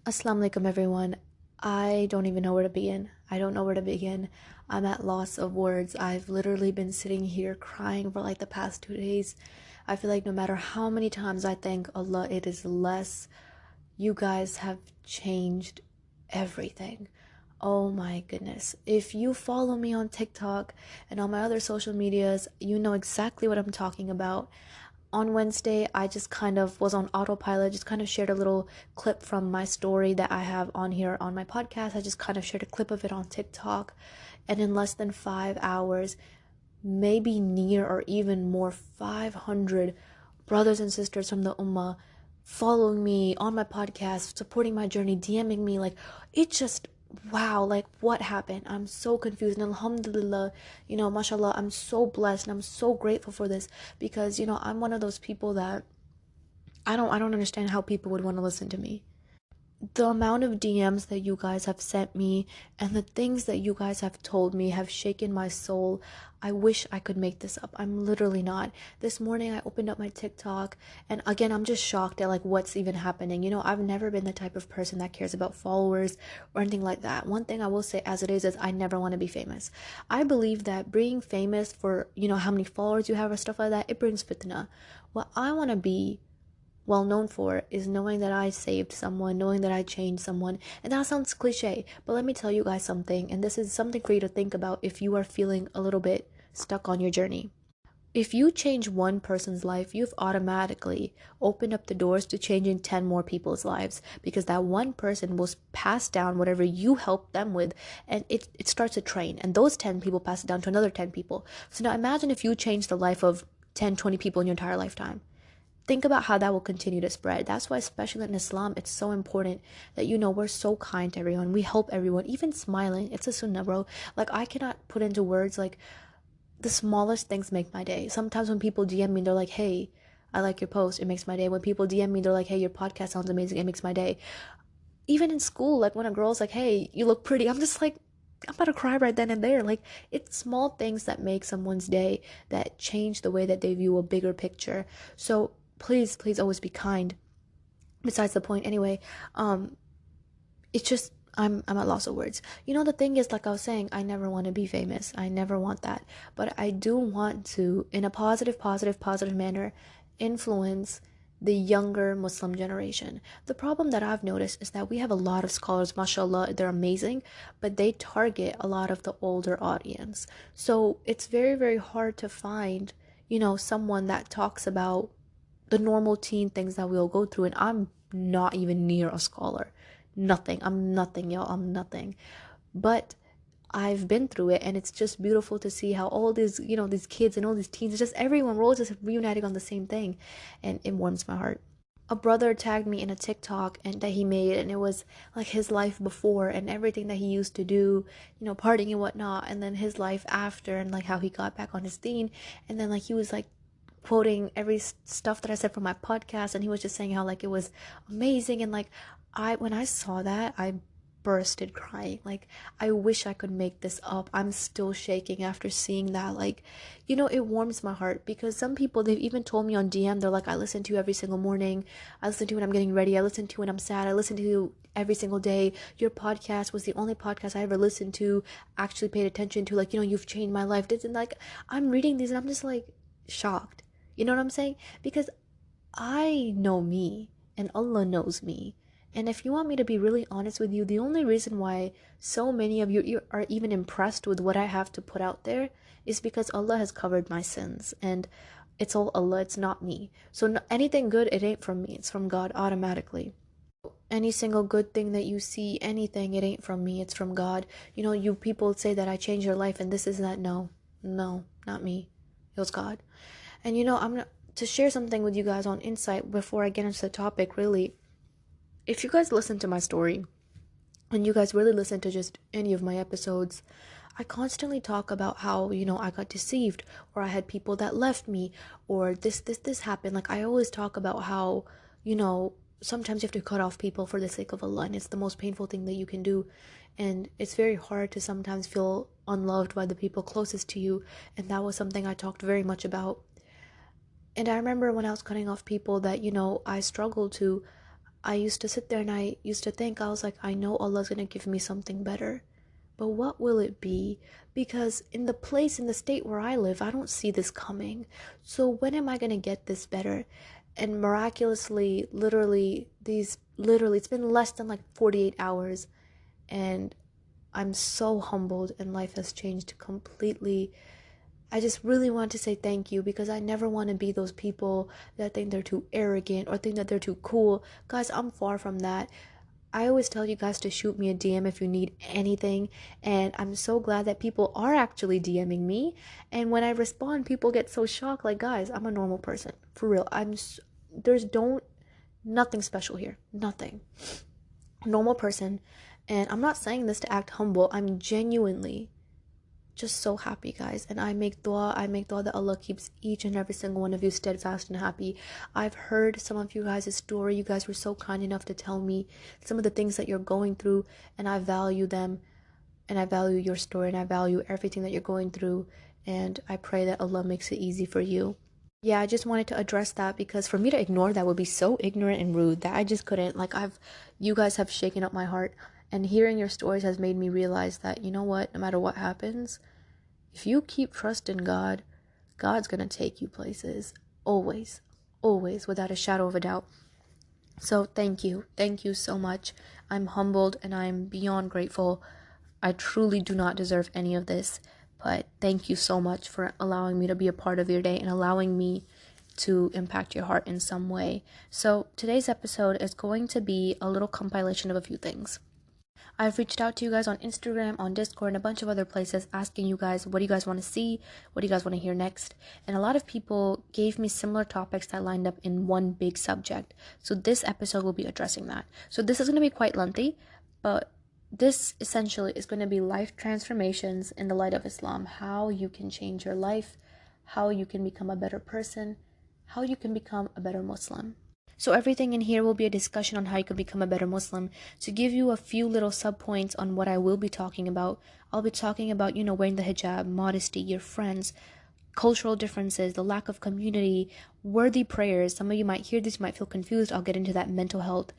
Assalamu alaikum everyone. I don't even know where to begin. I don't know where to begin. I'm at loss of words. I've literally been sitting here crying for like the past 2 days. I feel like no matter how many times I thank Allah, it is less. You guys have changed everything. Oh my goodness. If you follow me on TikTok and on my other social medias, you know exactly what I'm talking about. On Wednesday, I just kind of was on autopilot, just kind of shared a little clip from my story that I have on here on my podcast. I just kind of shared a clip of it on TikTok. And in less than 5 hours, maybe near or even more, 500 brothers and sisters from the Ummah following me on my podcast, supporting my journey, DMing me. Like, it just, wow, like, what happened? I'm so confused. And alhamdulillah, mashallah, I'm so blessed and I'm so grateful for this because, I'm one of those people that I don't understand how people would want to listen to me. The amount of DMs that you guys have sent me and the things that you guys have told me have shaken my soul. I wish I could make this up. I'm literally not. This morning I opened up my TikTok and again I'm just shocked at like what's even happening. I've never been the type of person that cares about followers or anything like that. One thing I will say as it is I never want to be famous. I believe that being famous for, how many followers you have or stuff like that, it brings fitna. What I want to be well known for is knowing that I saved someone, knowing that I changed someone. And that sounds cliche, but let me tell you guys something, and this is something for you to think about if you are feeling a little bit stuck on your journey. If you change one person's life, you've automatically opened up the doors to changing 10 more people's lives because that one person will pass down whatever you helped them with, and it starts a train, and those 10 people pass it down to another 10 people. So now imagine if you change the life of 10, 20 people in your entire lifetime. Think about how that will continue to spread. That's why, especially in Islam, it's so important that we're so kind to everyone. We help everyone, even smiling. It's a sunnah, bro. Like, I cannot put into words, like, the smallest things make my day. Sometimes when people DM me, they're like, hey, I like your post, it makes my day. When people DM me, they're like, hey, your podcast sounds amazing, it makes my day. Even in school, like when a girl's like, hey, you look pretty, I'm just like, I'm about to cry right then and there. Like, it's small things that make someone's day, that change the way that they view a bigger picture. So please always be kind. Besides the point, anyway, it's just I'm at loss of words. The thing is, like I was saying, I never want to be famous. I never want that. But I do want to, in a positive manner, influence the younger Muslim generation. The problem that I've noticed is that we have a lot of scholars, mashallah, they're amazing, but they target a lot of the older audience. So it's very, very hard to find, someone that talks about the normal teen things that we all go through. And I'm not even near a scholar. Nothing. I'm nothing, y'all. I'm nothing. But I've been through it, and it's just beautiful to see how all these, these kids and all these teens, just everyone, we're all just reuniting on the same thing. And it warms my heart. A brother tagged me in a TikTok and that he made, and it was like his life before and everything that he used to do, partying and whatnot, and then his life after, and like how he got back on his thing. And then like he was like quoting every stuff that I said from my podcast, and he was just saying how like it was amazing. And like, when I saw that, I bursted crying. Like, I wish I could make this up. I'm still shaking after seeing that. Like, it warms my heart because some people, they've even told me on DM, they're like, I listen to you every single morning, I listen to you when I'm getting ready, I listen to you when I'm sad, I listen to you every single day. Your podcast was the only podcast I ever listened to, actually paid attention to. Like, you've changed my life. And like, I'm reading these and I'm just like shocked. You know what I'm saying? Because I know me and Allah knows me. And if you want me to be really honest with you, the only reason why so many of you are even impressed with what I have to put out there is because Allah has covered my sins. And it's all Allah, it's not me. So anything good, it ain't from me. It's from God automatically. Any single good thing that you see, anything, it ain't from me. It's from God. You people say that I changed your life and this is that. No, not me. It was God. And I'm gonna to share something with you guys on insight before I get into the topic. Really, if you guys listen to my story and you guys really listen to just any of my episodes, I constantly talk about how I got deceived, or I had people that left me, or this happened. Like, I always talk about how sometimes you have to cut off people for the sake of Allah, and it's the most painful thing that you can do. And it's very hard to sometimes feel unloved by the people closest to you, and that was something I talked very much about. And I remember when I was cutting off people that, I struggled to, I used to sit there and I used to think, I was like, I know Allah's gonna give me something better. But what will it be? Because in the place, in the state where I live, I don't see this coming. So when am I gonna get this better? And miraculously, literally, it's been less than like 48 hours. And I'm so humbled and life has changed completely. I just really want to say thank you because I never want to be those people that think they're too arrogant or think that they're too cool. Guys, I'm far from that. I always tell you guys to shoot me a DM if you need anything, and I'm so glad that people are actually DMing me. And when I respond, people get so shocked. Like, guys, I'm a normal person for real. There's don't nothing special here, nothing. Normal person, and I'm not saying this to act humble. I'm genuinely just so happy, guys. And I make dua that Allah keeps each and every single one of you steadfast and happy. I've heard some of you guys' story. You guys were so kind enough to tell me some of the things that you're going through, and I value them, and I value your story, and I value everything that you're going through, and I pray that Allah makes it easy for you. Yeah, I just wanted to address that because for me to ignore that would be so ignorant and rude that I just couldn't. Like, you guys have shaken up my heart, and hearing your stories has made me realize that, you know what, no matter what happens, if you keep trusting God, God's gonna take you places. Always, always, without a shadow of a doubt. So thank you. Thank you so much. I'm humbled and I'm beyond grateful. I truly do not deserve any of this, but thank you so much for allowing me to be a part of your day and allowing me to impact your heart in some way. So today's episode is going to be a little compilation of a few things. I've reached out to you guys on Instagram, on Discord, and a bunch of other places asking you guys, what do you guys want to see? What do you guys want to hear next? And a lot of people gave me similar topics that lined up in one big subject. So this episode will be addressing that. So this is going to be quite lengthy, but this essentially is going to be life transformations in the light of Islam. How you can change your life, how you can become a better person, how you can become a better Muslim. So everything in here will be a discussion on how you can become a better Muslim. To give you a few little sub-points on what I will be talking about, I'll be talking about, wearing the hijab, modesty, your friends, cultural differences, the lack of community, worthy prayers. Some of you might hear this, you might feel confused. I'll get into that. Mental health,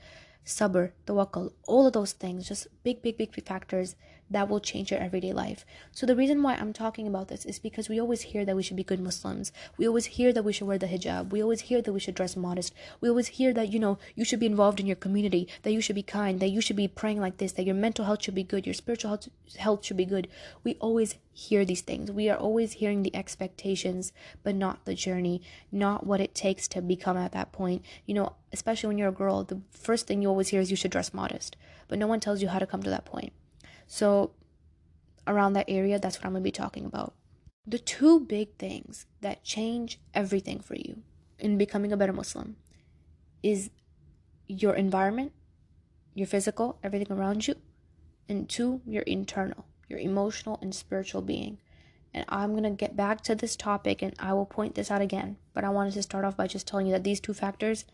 sabr, tawakkul, all of those things, just big factors that will change your everyday life. So the reason why I'm talking about this is because we always hear that we should be good Muslims. We always hear that we should wear the hijab. We always hear that we should dress modest. We always hear that, you should be involved in your community, that you should be kind, that you should be praying like this, that your mental health should be good, your spiritual health should be good. We always hear these things. We are always hearing the expectations, but not the journey, not what it takes to become at that point. Especially when you're a girl, the first thing you always hear is you should dress modest, but no one tells you how to come to that point. So around that area, that's what I'm going to be talking about. The two big things that change everything for you in becoming a better Muslim is your environment, your physical, everything around you, and two, your internal, your emotional and spiritual being. And I'm going to get back to this topic and I will point this out again, but I wanted to start off by just telling you that these two factors,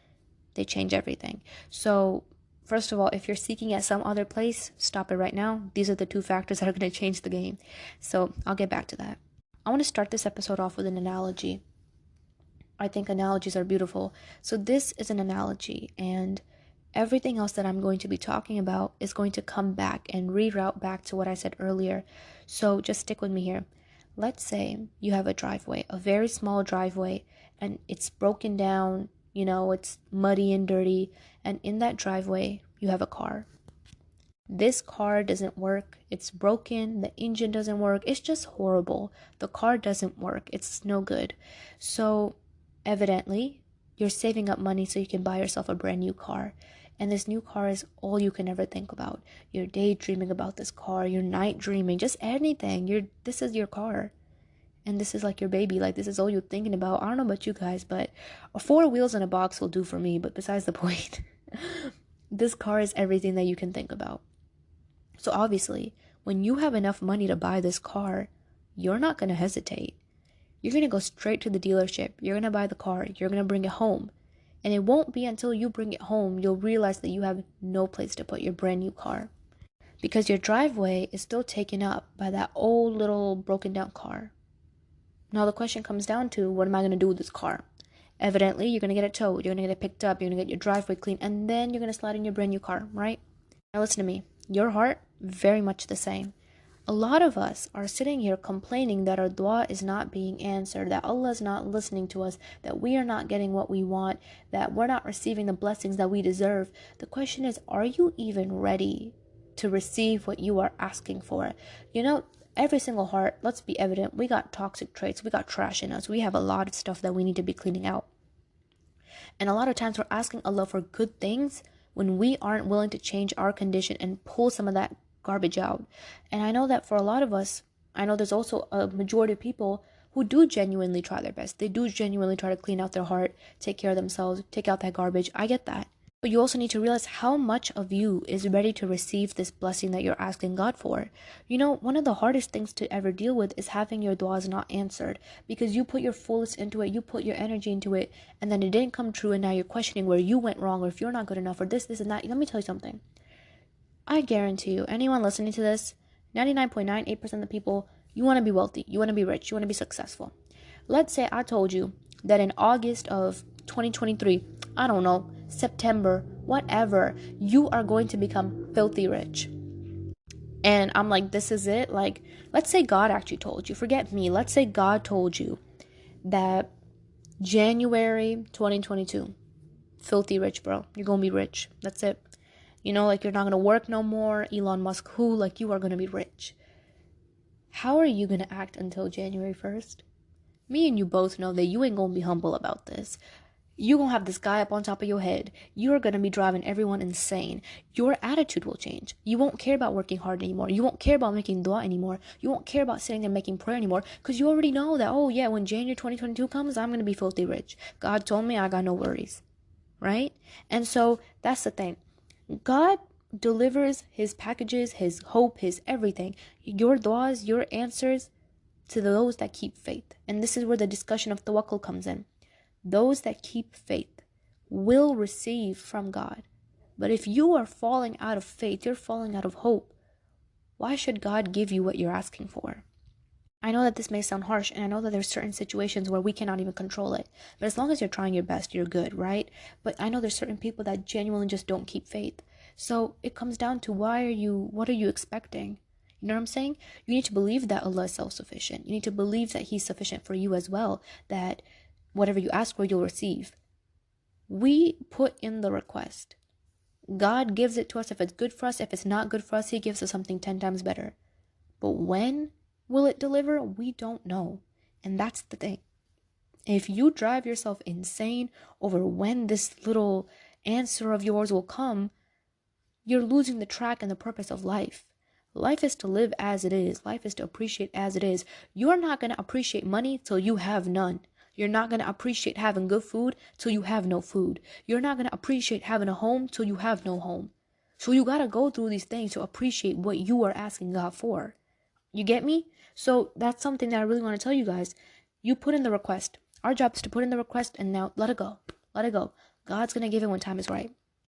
they change everything. So first of all, if you're seeking at some other place, stop it right now. These are the two factors that are going to change the game. So I'll get back to that. I want to start this episode off with an analogy. I think analogies are beautiful. So this is an analogy, and everything else that I'm going to be talking about is going to come back and reroute back to what I said earlier. So just stick with me here. Let's say you have a driveway, a very small driveway, and it's broken down, it's muddy and dirty, and in that driveway, you have a car. This car doesn't work. It's broken. The engine doesn't work. It's just horrible. The car doesn't work. It's no good. So, evidently, you're saving up money so you can buy yourself a brand new car. And this new car is all you can ever think about. You're daydreaming about this car. You're night dreaming. Just anything. This is your car. And this is like your baby. Like, this is all you're thinking about. I don't know about you guys, but 4 wheels in a box will do for me. But besides the point, this car is everything that you can think about. So obviously, when you have enough money to buy this car, you're not going to hesitate. You're going to go straight to the dealership. You're going to buy the car. You're going to bring it home. And it won't be until you bring it home you'll realize that you have no place to put your brand new car. Because your driveway is still taken up by that old little broken down car. Now the question comes down to, what am I going to do with this car? Evidently, you're going to get it towed, you're going to get it picked up, you're going to get your driveway clean, and then you're going to slide in your brand new car, right? Now listen to me. Your heart, very much the same. A lot of us are sitting here complaining that our dua is not being answered, that Allah is not listening to us, that we are not getting what we want, that we're not receiving the blessings that we deserve. The question is, are you even ready to receive what you are asking for? You know, every single heart, let's be evident, we got toxic traits, we got trash in us, we have a lot of stuff that we need to be cleaning out. And a lot of times we're asking Allah for good things when we aren't willing to change our condition and pull some of that garbage out. And I know that for a lot of us, I know there's also a majority of people who do genuinely try their best. They do genuinely try to clean out their heart, take care of themselves, take out that garbage. I get that. But you also need to realize how much of you is ready to receive this blessing that you're asking God for. You know, one of the hardest things to ever deal with is having your du'as not answered, because you put your fullest into it, you put your energy into it, and then it didn't come true, and now you're questioning where you went wrong, or if you're not good enough, or this, and that. Let me tell you something. I guarantee you, anyone listening to this, 99.98% of the people, you want to be wealthy, you want to be rich, you want to be successful. Let's say I told you that in August of 2023, I don't know, September, whatever, you are going to become filthy rich. And I'm like, this is it? Like, let's say God actually told you. Forget me. Let's say God told you that January 2022, filthy rich, bro. You're going to be rich. That's it. You know, like, you're not going to work no more. Elon Musk, who? Like, you are going to be rich. How are you going to act until January 1st? Me and you both know that you ain't going to be humble about this. You're going to have this guy up on top of your head. You're going to be driving everyone insane. Your attitude will change. You won't care about working hard anymore. You won't care about making dua anymore. You won't care about sitting there making prayer anymore, because you already know that, oh yeah, when January 2022 comes, I'm going to be filthy rich. God told me, I got no worries. Right? And so that's the thing. God delivers his packages, his hope, his everything. Your duas, your answers to those that keep faith. And this is where the discussion of tawakkul comes in. Those that keep faith will receive from God. But if you are falling out of faith, you're falling out of hope, why should God give you what you're asking for? I know that this may sound harsh, and I know that there's certain situations where we cannot even control it. But as long as you're trying your best, you're good, right? But I know there's certain people that genuinely just don't keep faith. So it comes down to what are you expecting? You know what I'm saying? You need to believe that Allah is self-sufficient. You need to believe that He's sufficient for you as well, that whatever you ask for, you'll receive. We put in the request. God gives it to us if it's good for us. If it's not good for us, He gives us something 10 times better. But when will it deliver? We don't know. And that's the thing. If you drive yourself insane over when this little answer of yours will come, you're losing the track and the purpose of life. Life is to live as it is. Life is to appreciate as it is. You're not going to appreciate money till you have none. You're not going to appreciate having good food till you have no food. You're not going to appreciate having a home till you have no home. So you got to go through these things to appreciate what you are asking God for. You get me? So that's something that I really want to tell you guys. You put in the request. Our job is to put in the request and now let it go. Let it go. God's going to give it when time is right.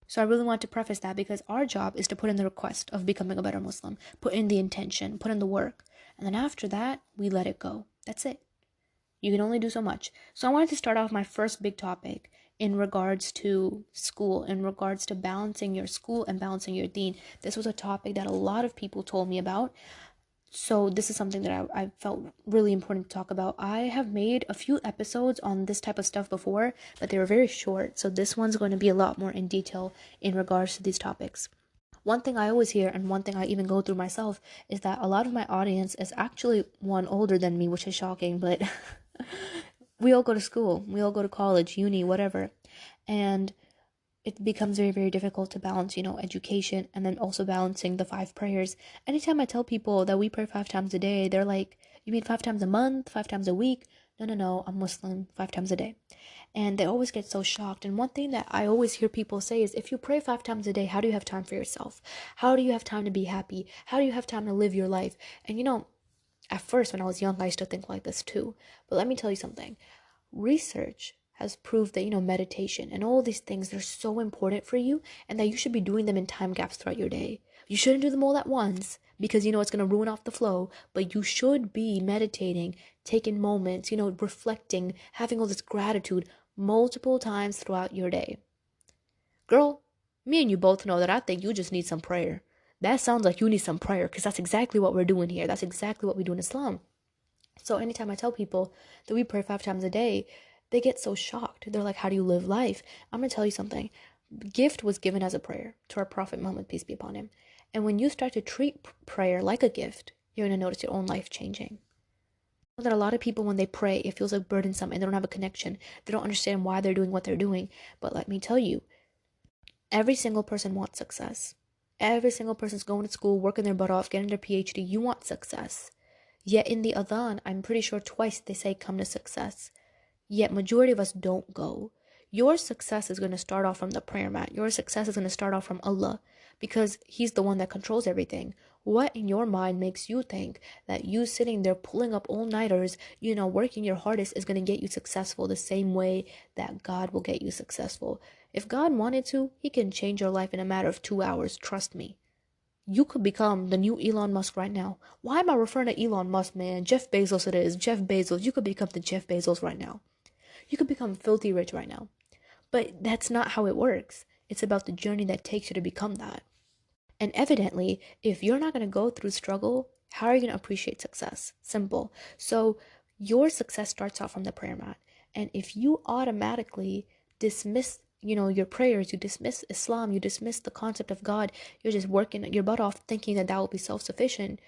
So I really want to preface that, because our job is to put in the request of becoming a better Muslim, put in the intention, put in the work. And then after that, we let it go. That's it. You can only do so much. So I wanted to start off my first big topic in regards to school, in regards to balancing your school and balancing your deen. This was a topic that a lot of people told me about. So this is something that I felt really important to talk about. I have made a few episodes on this type of stuff before, but they were very short. So this one's going to be a lot more in detail in regards to these topics. One thing I always hear, and one thing I even go through myself, is that a lot of my audience is actually one older than me, which is shocking, but we all go to school, we all go to college, uni, whatever. And it becomes very, very difficult to balance, education and then also balancing the 5 prayers. Anytime I tell people that we pray 5 times a day, they're like, you mean 5 times a month, 5 times a week? No, I'm Muslim, 5 times a day. And they always get so shocked. And one thing that I always hear people say is, if you pray 5 times a day, how do you have time for yourself? How do you have time to be happy? How do you have time to live your life? And at first when I was young, I used to think like this too. But let me tell you something. Research has proved that, meditation and all these things, they're so important for you, and that you should be doing them in time gaps throughout your day. You shouldn't do them all at once, because, it's going to ruin off the flow, but you should be meditating, taking moments, reflecting, having all this gratitude multiple times throughout your day. Girl, me and you both know that I think you just need some prayer. That sounds like you need some prayer because that's exactly what we're doing here. That's exactly what we do in Islam. So anytime I tell people that we pray 5 times a day, they get so shocked. They're like, how do you live life? I'm going to tell you something. Gift was given as a prayer to our Prophet Muhammad, peace be upon him. And when you start to treat prayer like a gift, you're going to notice your own life changing. That a lot of people, when they pray, it feels like burdensome and they don't have a connection. They don't understand why they're doing what they're doing. But let me tell you, every single person wants success. Every single person's going to school, working their butt off, getting their PhD. You want success. Yet in the adhan, I'm pretty sure twice they say come to success. Yet majority of us don't go. Your success is going to start off from the prayer mat. Your success is going to start off from Allah because He's the one that controls everything. What in your mind makes you think that you sitting there pulling up all-nighters, working your hardest is going to get you successful the same way that God will get you successful? If God wanted to, He can change your life in a matter of 2 hours. Trust me. You could become the new Elon Musk right now. Why am I referring to Elon Musk, man? Jeff Bezos it is. Jeff Bezos. You could become the Jeff Bezos right now. You could become filthy rich right now. But that's not how it works. It's about the journey that takes you to become that. And evidently, if you're not going to go through struggle, how are you going to appreciate success? Simple. So your success starts out from the prayer mat. And if you automatically dismiss your prayers, you dismiss Islam, you dismiss the concept of God, you're just working your butt off thinking that will be self-sufficient,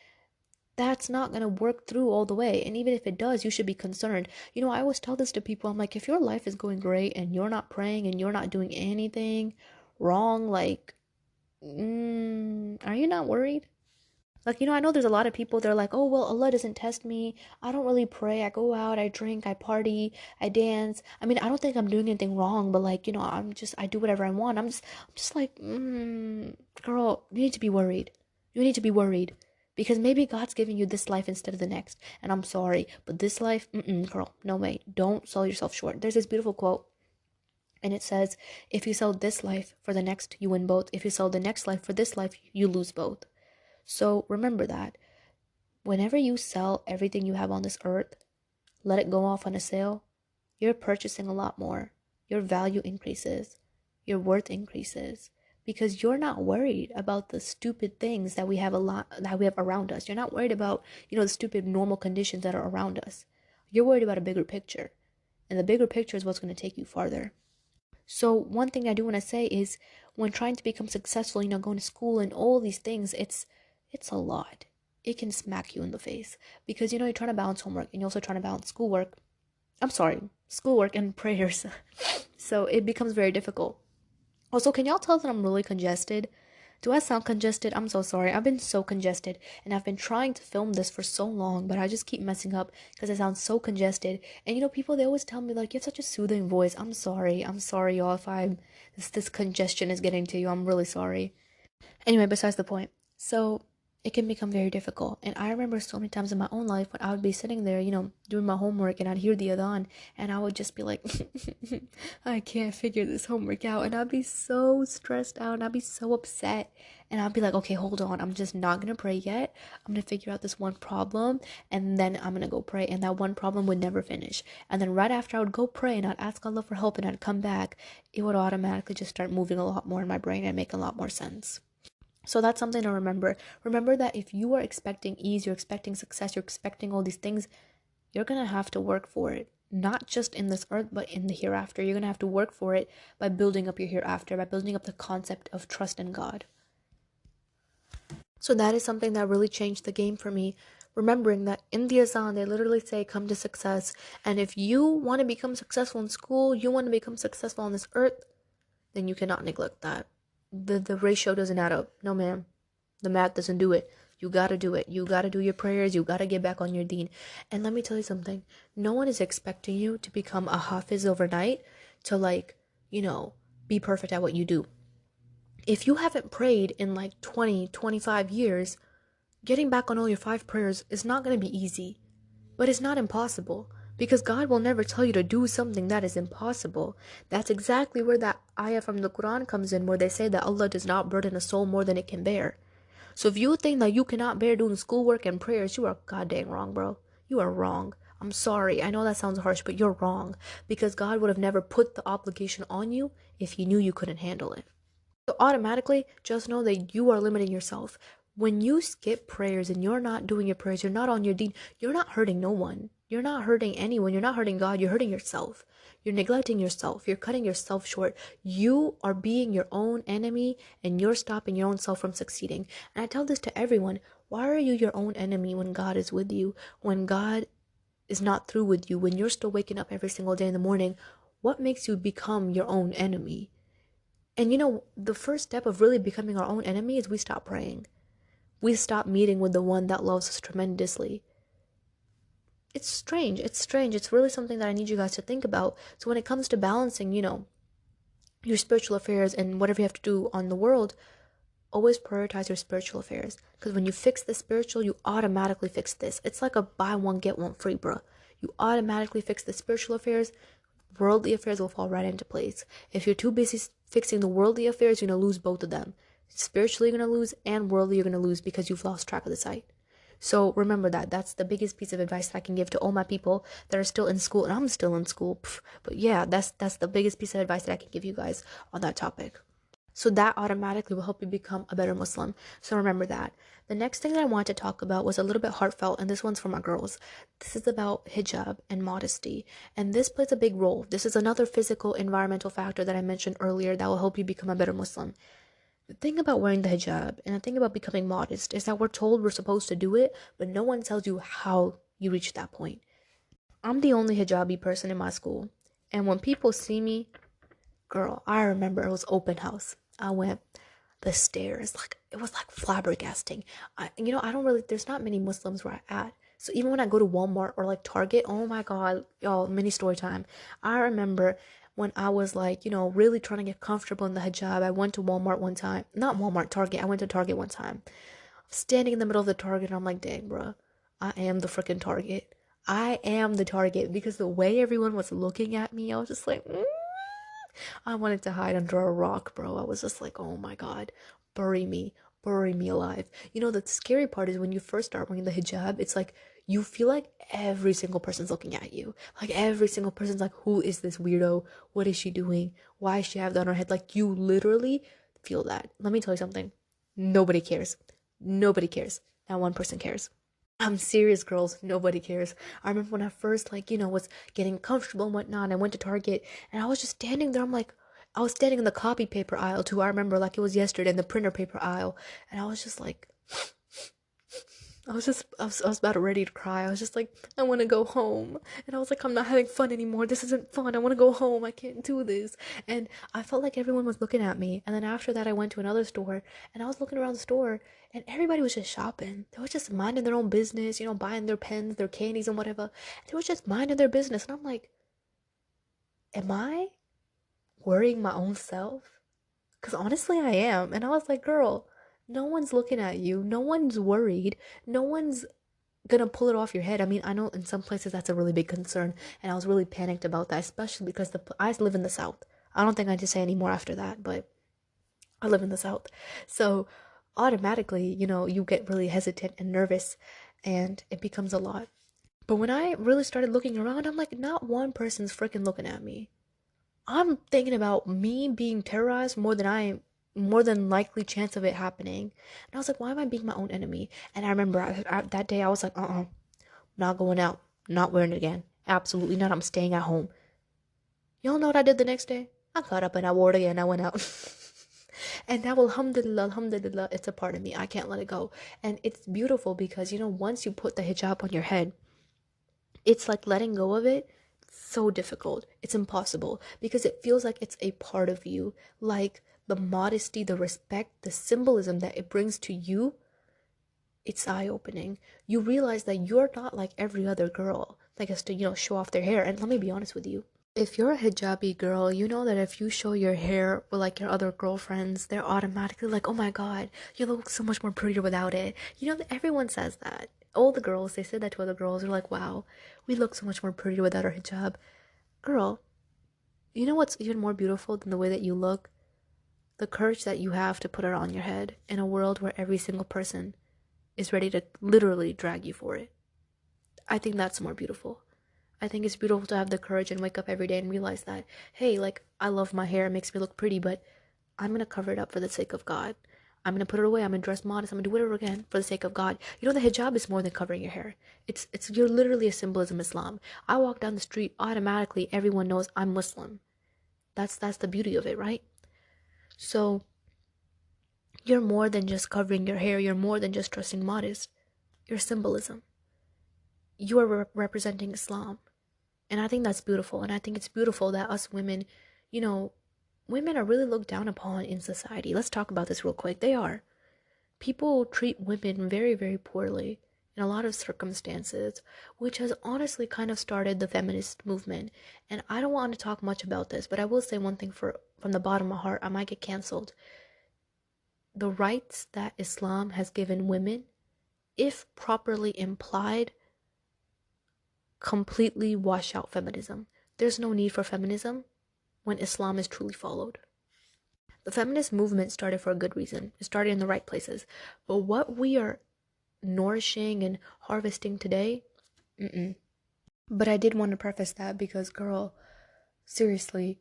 that's not going to work through all the way. And even if it does, you should be concerned. I always tell this to people. I'm like, if your life is going great and you're not praying and you're not doing anything wrong, like, are you not worried? Like, I know there's a lot of people, they're like, oh, well, Allah doesn't test me. I don't really pray. I go out, I drink, I party, I dance. I mean, I don't think I'm doing anything wrong, but like, I do whatever I want. I'm just like, girl, you need to be worried. You need to be worried. Because maybe God's giving you this life instead of the next. And I'm sorry, but this life, girl, no way. Don't sell yourself short. There's this beautiful quote. And it says, if you sell this life for the next, you win both. If you sell the next life for this life, you lose both. So remember that. Whenever you sell everything you have on this earth, let it go off on a sale, you're purchasing a lot more. Your value increases. Your worth increases. Because you're not worried about the stupid things that we have around us. You're not worried about, the stupid normal conditions that are around us. You're worried about a bigger picture. And the bigger picture is what's going to take you farther. So one thing I do want to say is when trying to become successful, going to school and all these things, it's a lot. It can smack you in the face because, you're trying to balance homework and you're also trying to balance schoolwork. Schoolwork and prayers. So it becomes very difficult. Also, can y'all tell that I'm really congested? Do I sound congested? I'm so sorry. I've been so congested and I've been trying to film this for so long, but I just keep messing up because I sound so congested. And people, they always tell me like, you have such a soothing voice. I'm sorry, y'all, if this congestion is getting to you. I'm really sorry. Anyway, besides the point. So it can become very difficult. And I remember so many times in my own life when I would be sitting there, doing my homework and I'd hear the adhan and I would just be like, I can't figure this homework out. And I'd be so stressed out and I'd be so upset. And I'd be like, okay, hold on. I'm just not going to pray yet. I'm going to figure out this one problem and then I'm going to go pray. And that one problem would never finish. And then right after I would go pray and I'd ask Allah for help and I'd come back, it would automatically just start moving a lot more in my brain and make a lot more sense. So that's something to remember. Remember that if you are expecting ease, you're expecting success, you're expecting all these things, you're going to have to work for it. Not just in this earth, but in the hereafter. You're going to have to work for it by building up your hereafter, by building up the concept of trust in God. So that is something that really changed the game for me. Remembering that in the Azan, they literally say, come to success. And if you want to become successful in school, you want to become successful on this earth, then you cannot neglect that. The ratio doesn't add up. No, ma'am. The math doesn't do it. You gotta do it. You gotta do your prayers. You gotta get back on your deen. And let me tell you something. No one is expecting you to become a hafiz overnight to be perfect at what you do. If you haven't prayed in 20, 25 years, getting back on all your 5 prayers is not going to be easy. But it's not impossible. Because God will never tell you to do something that is impossible. That's exactly where that ayah from the Quran comes in, where they say that Allah does not burden a soul more than it can bear. So if you think that you cannot bear doing schoolwork and prayers, you are goddamn wrong, bro. You are wrong. I'm sorry. I know that sounds harsh, but you're wrong. Because God would have never put the obligation on you if he knew you couldn't handle it. So automatically, just know that you are limiting yourself. When you skip prayers and you're not doing your prayers, you're not on your deen, you're not hurting no one. You're not hurting anyone. You're not hurting God. You're hurting yourself. You're neglecting yourself. You're cutting yourself short. You are being your own enemy and you're stopping your own self from succeeding. And I tell this to everyone. Why are you your own enemy when God is with you? When God is not through with you, when you're still waking up every single day in the morning, what makes you become your own enemy? And the first step of really becoming our own enemy is we stop praying. We stop meeting with the one that loves us tremendously. It's strange. It's strange. It's really something that I need you guys to think about. So when it comes to balancing, your spiritual affairs and whatever you have to do on the world, always prioritize your spiritual affairs. Because when you fix the spiritual, you automatically fix this. It's like a buy one, get one free, bruh. You automatically fix the spiritual affairs, worldly affairs will fall right into place. If you're too busy fixing the worldly affairs, you're going to lose both of them. Spiritually, you're going to lose, and worldly, you're going to lose because you've lost track of the sight. So remember that. That's the biggest piece of advice that I can give to all my people that are still in school, and I'm still in school. But yeah, that's the biggest piece of advice that I can give you guys on that topic. So that automatically will help you become a better Muslim. So remember that. The next thing that I wanted to talk about was a little bit heartfelt, and this one's for my girls. This is about hijab and modesty. And this plays a big role. This is another physical, environmental factor that I mentioned earlier that will help you become a better Muslim. The thing about wearing the hijab and the thing about becoming modest is that we're told we're supposed to do it, but no one tells you how you reach that point. I'm the only hijabi person in my school. And when people see me, girl, I remember it was open house. I went the stairs, like it was like flabbergasting. I don't really, there's not many Muslims where I at. So even when I go to Walmart or like Target, oh my God, y'all, mini story time. I remember when I was like, really trying to get comfortable in the hijab. I went to Walmart one time, not Walmart, Target. I went to Target one time. I'm standing in the middle of the Target and I'm like, dang, bro, I am the freaking Target. I am the Target because the way everyone was looking at me, I was just like, I wanted to hide under a rock, bro. I was just like, oh my God, bury me alive. The scary part is when you first start wearing the hijab, it's like you feel like every single person's looking at you. Like every single person's like, who is this weirdo? What is she doing? Why does she have that on her head? Like you literally feel that. Let me tell you something. Nobody cares. Nobody cares. Not one person cares. I'm serious, girls. Nobody cares. I remember when I first, was getting comfortable and whatnot. I went to Target and I was just standing there. I was standing in the copy paper aisle too. I remember like it was yesterday in the printer paper aisle. And I was just like, I was about ready to cry. I was just like, I want to go home. And I was like, I'm not having fun anymore. This isn't fun. I want to go home. I can't do this. And I felt like everyone was looking at me. And then after that, I went to another store and I was looking around the store and everybody was just shopping. They were just minding their own business, buying their pens, their candies and whatever. They were just minding their business. And I'm like, am I worrying my own self? Because honestly, I am. And I was like, girl, no one's looking at you. No one's worried. No one's gonna pull it off your head. I mean, I know in some places that's a really big concern, and I was really panicked about that, especially because I live in the South. I don't think I need to say any more after that, but I live in the South. So automatically, you get really hesitant and nervous, and it becomes a lot. But when I really started looking around, I'm like, not one person's freaking looking at me. I'm thinking about me being terrorized more than likely chance of it happening. And I was like, why am I being my own enemy? And I remember that day I was like, not going out, not wearing it again. Absolutely not. I'm staying at home. Y'all know what I did the next day? I got up and I wore it again. I went out. And now, alhamdulillah, it's a part of me. I can't let it go. And it's beautiful because, once you put the hijab on your head, it's like letting go of it. So difficult. It's impossible because it feels like it's a part of you. Like the modesty, the respect, the symbolism that it brings to you, it's eye-opening. You realize that you're not like every other girl that gets to, show off their hair. And let me be honest with you. If you're a hijabi girl, you know that if you show your hair with like your other girlfriends, they're automatically like, oh my God, you look so much more prettier without it. Everyone says that. All the girls, they said that to other girls. They're like, wow, we look so much more prettier without our hijab. Girl, you know what's even more beautiful than the way that you look? The courage that you have to put it on your head in a world where every single person is ready to literally drag you for it. I think that's more beautiful. I think it's beautiful to have the courage and wake up every day and realize that, hey, like, I love my hair, it makes me look pretty, but I'm gonna cover it up for the sake of God. I'm gonna put it away. I'm gonna dress modest. I'm gonna do whatever again for the sake of God. You know, the hijab is more than covering your hair. It's you're literally a symbolism of Islam. I walk down the street, automatically everyone knows I'm Muslim. That's the beauty of it, right? So you're more than just covering your hair. You're more than just dressing modest. You're symbolism. You are representing Islam, and I think that's beautiful. And I think it's beautiful that us women, you know, women are really looked down upon in society. Let's talk about this real quick. They are. People treat women very, very poorly in a lot of circumstances, which has honestly kind of started the feminist movement. And I don't want to talk much about this, but I will say one thing from the bottom of my heart. I might get canceled. The rights that Islam has given women, if properly implied, completely wash out feminism. There's no need for feminism when Islam is truly followed. The feminist movement started for a good reason. It started in the right places. But what we are nourishing and harvesting today, mm-mm. But I did want to preface that because, girl, seriously,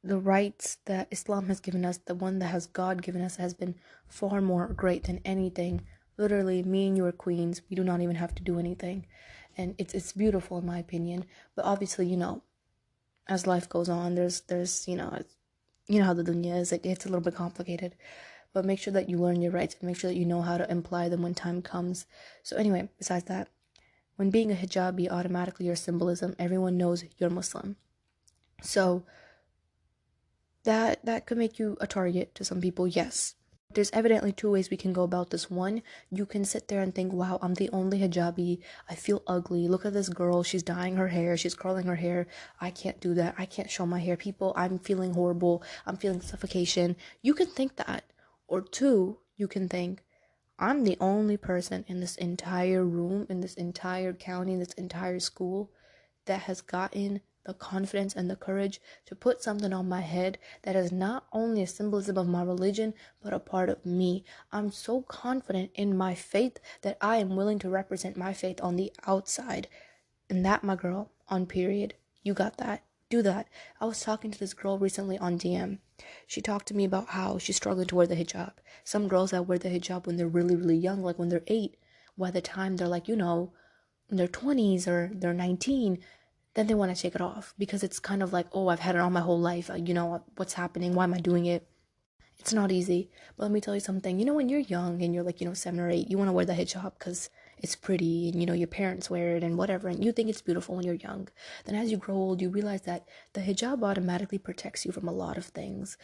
the rights that Islam has given us, the one that has God given us, has been far more great than anything. Literally, me and you are queens. We do not even have to do anything. And it's beautiful in my opinion. But obviously, you know, as life goes on, there's you know how the dunya is. It gets a little bit complicated. But make sure that you learn your rights and make sure that you know how to imply them when time comes. So anyway, besides that, when being a hijabi, automatically your symbolism, everyone knows you're Muslim. So that could make you a target to some people, yes. There's evidently two ways we can go about this. One, you can sit there and think, wow, I'm the only hijabi. I feel ugly. Look at this girl. She's dyeing her hair. She's curling her hair. I can't do that. I can't show my hair. People, I'm feeling horrible. I'm feeling suffocation. You can think that. Or two, you can think, I'm the only person in this entire room, in this entire county, in this entire school that has gotten the confidence and the courage to put something on my head that is not only a symbolism of my religion, but a part of me. I'm so confident in my faith that I am willing to represent my faith on the outside. And that, my girl, on period, you got that. Do that. I was talking to this girl recently on DM. She talked to me about how she's struggling to wear the hijab. Some girls that wear the hijab when they're really, really young, like when they're 8, by the time they're like, you know, in their 20s or they're 19, then they want to take it off because it's kind of like, oh, I've had it on my whole life. You know, what's happening? Why am I doing it? It's not easy. But let me tell you something. You know, when you're young and you're like, you know, 7 or 8, you want to wear the hijab because it's pretty and, you know, your parents wear it and whatever. And you think it's beautiful when you're young. Then as you grow old, you realize that the hijab automatically protects you from a lot of things.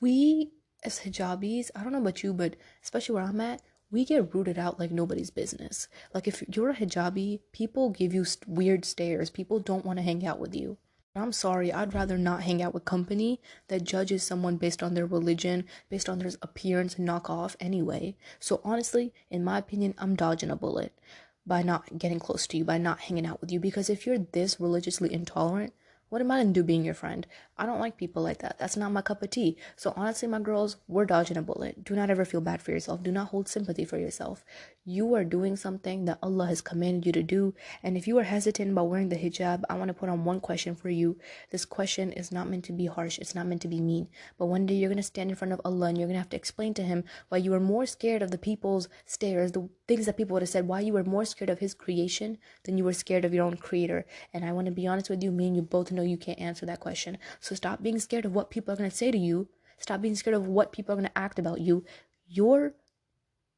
We, as hijabis, I don't know about you, but especially where I'm at, we get rooted out like nobody's business. Like if you're a hijabi, people give you weird stares. People don't want to hang out with you. I'm sorry, I'd rather not hang out with company that judges someone based on their religion, based on their appearance and knock off anyway. So honestly, in my opinion, I'm dodging a bullet by not getting close to you, by not hanging out with you. Because if you're this religiously intolerant, what am I gonna do being your friend? I don't like people like that. That's not my cup of tea. So honestly, my girls, we're dodging a bullet. Do not ever feel bad for yourself. Do not hold sympathy for yourself. You are doing something that Allah has commanded you to do. And if you are hesitant about wearing the hijab, I want to put on one question for you. This question is not meant to be harsh. It's not meant to be mean. But one day you're going to stand in front of Allah and you're going to have to explain to him why you were more scared of the people's stares, the things that people would have said, why you were more scared of his creation than you were scared of your own creator. And I want to be honest with you, me and you both know you can't answer that question. So stop being scared of what people are going to say to you. Stop being scared of what people are going to act about you. Your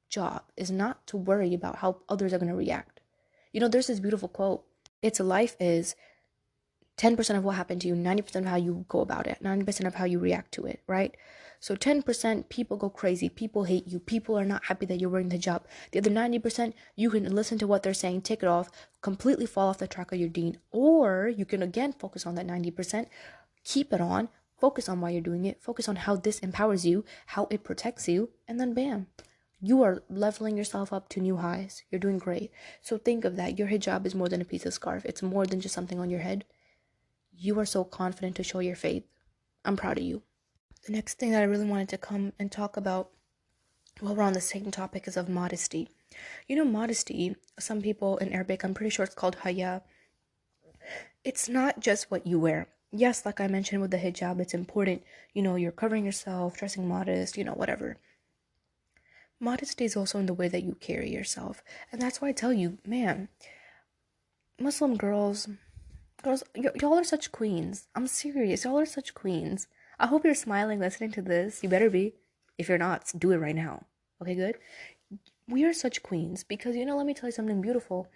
job is not to worry about how others are going to react. You know, there's this beautiful quote. It's life is 10% of what happened to you, 90% of how you go about it, 90% of how you react to it, right? So 10% people go crazy, people hate you, people are not happy that you're wearing the hijab. The other 90%, you can listen to what they're saying, take it off, completely fall off the track of your deen. Or you can again focus on that 90%, keep it on, focus on why you're doing it, focus on how this empowers you, how it protects you, and then bam. You are leveling yourself up to new highs. You're doing great. So think of that. Your hijab is more than a piece of scarf. It's more than just something on your head. You are so confident to show your faith. I'm proud of you. The next thing that I really wanted to come and talk about while we're on the same topic is of modesty. You know, modesty, some people in Arabic, I'm pretty sure it's called haya. it's not just what you wear. Yes, like I mentioned with the hijab, it's important. You're covering yourself, dressing modest, whatever. Modesty is also in the way that you carry yourself. And that's why I tell you, man, Muslim girls, y'all are such queens. I'm serious. Y'all are such queens. I hope you're smiling listening to this. You better be. If you're not, do it right now. Okay, good? We are such queens because, let me tell you something beautiful.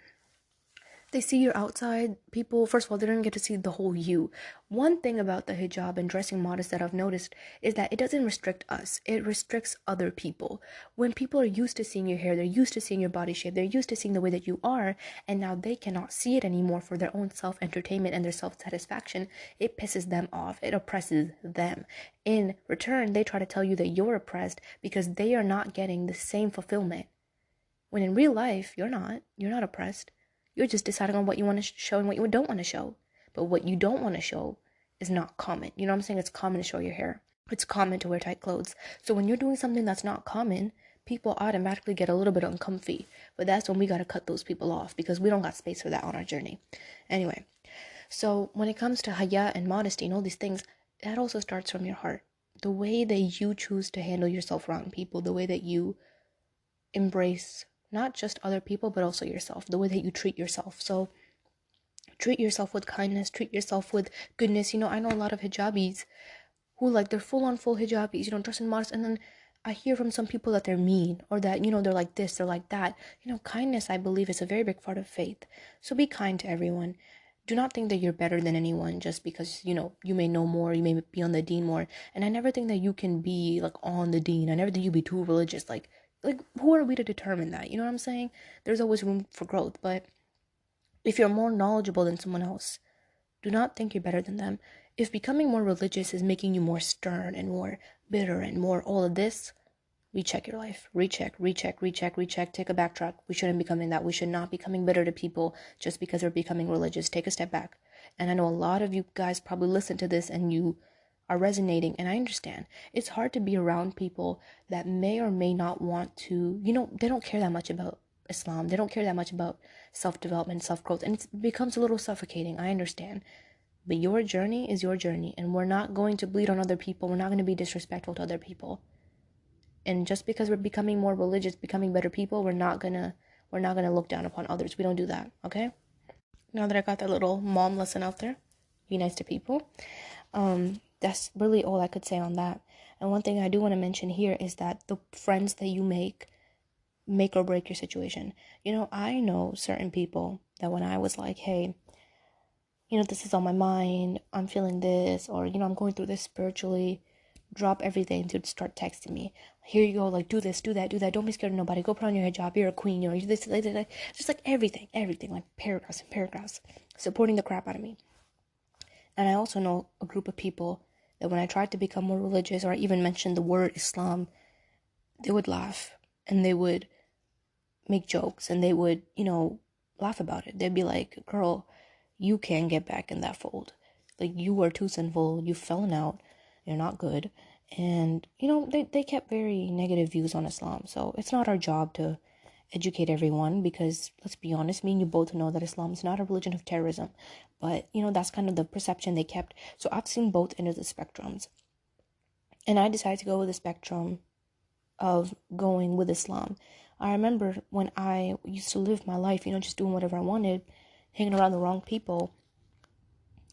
They see your outside. People, first of all, they don't even get to see the whole you. One thing about the hijab and dressing modest that I've noticed is that it doesn't restrict us. It restricts other people. When people are used to seeing your hair, they're used to seeing your body shape, they're used to seeing the way that you are, and now they cannot see it anymore for their own self-entertainment and their self-satisfaction, it pisses them off. It oppresses them. In return, they try to tell you that you're oppressed because they are not getting the same fulfillment. When in real life, you're not. You're not oppressed. You're just deciding on what you want to show and what you don't want to show. But what you don't want to show is not common. You know what I'm saying? It's common to show your hair. It's common to wear tight clothes. So when you're doing something that's not common, people automatically get a little bit uncomfy. But that's when we got to cut those people off because we don't got space for that on our journey. Anyway, so when it comes to haya and modesty and all these things, that also starts from your heart. The way that you choose to handle yourself around people, the way that you embrace not just other people, but also yourself, the way that you treat yourself. So treat yourself with kindness, treat yourself with goodness. I know a lot of hijabis who they're full hijabis, dressing modest, and then I hear from some people that they're mean or that, they're like this, they're like that. Kindness, I believe, is a very big part of faith. So be kind to everyone. Do not think that you're better than anyone just because, you may know more, you may be on the deen more. And I never think that you can be on the deen. I never think you be too religious. Like who are we to determine that? You know what I'm saying? There's always room for growth. But if you're more knowledgeable than someone else, do not think you're better than them. If becoming more religious is making you more stern and more bitter and more all of this, recheck your life. Recheck. Take a backtrack. We shouldn't be becoming that. We should not be becoming bitter to people just because they're becoming religious. Take a step back. And I know a lot of you guys probably listen to this and you are resonating, and I understand. It's hard to be around people that may or may not want to, they don't care that much about Islam. They don't care that much about self-development, self-growth, and it becomes a little suffocating. I understand. But your journey is your journey, and we're not going to bleed on other people. We're not going to be disrespectful to other people. And just because we're becoming more religious, becoming better people, we're not gonna look down upon others. We don't do that, okay? Now that I got that little mom lesson out there, be nice to people. That's really all I could say on that. And one thing I do want to mention here is that the friends that you make or break your situation. I know certain people that when I was like, hey, this is on my mind, I'm feeling this, or, I'm going through this spiritually, drop everything to start texting me. Here you go, do this, do that, don't be scared of nobody, go put on your hijab, you're a queen, you're this, just everything, like paragraphs and paragraphs, supporting the crap out of me. And I also know a group of people that when I tried to become more religious, or I even mentioned the word Islam, they would laugh, and they would make jokes, and they would, laugh about it. They'd be like, girl, you can't get back in that fold. You were too sinful, you've fallen out, you're not good. And, they kept very negative views on Islam. So it's not our job to educate everyone because, let's be honest, me and you both know that Islam is not a religion of terrorism. But, that's kind of the perception they kept. So I've seen both ends of the spectrums. And I decided to go with the spectrum of going with Islam. I remember when I used to live my life, just doing whatever I wanted, hanging around the wrong people,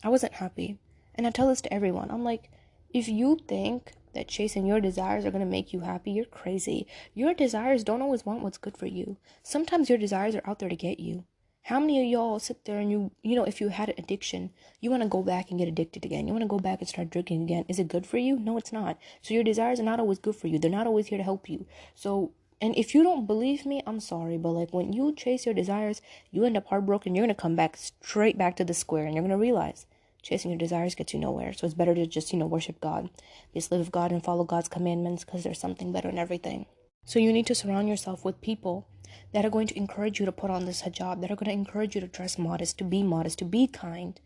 I wasn't happy. And I tell this to everyone. I'm like, if you think that chasing your desires are going to make you happy, you're crazy. Your desires don't always want what's good for you. Sometimes your desires are out there to get you. How many of y'all sit there and if you had an addiction, you want to go back and get addicted again. You want to go back and start drinking again. Is it good for you? No, it's not. So your desires are not always good for you. They're not always here to help you. So, and if you don't believe me, I'm sorry. But when you chase your desires, you end up heartbroken. You're going to come back straight back to the square, and you're going to realize chasing your desires gets you nowhere. So it's better to just, worship God. Just live with God and follow God's commandments because there's something better in everything. So you need to surround yourself with people that are going to encourage you to put on this hijab, that are going to encourage you to dress modest, to be kind,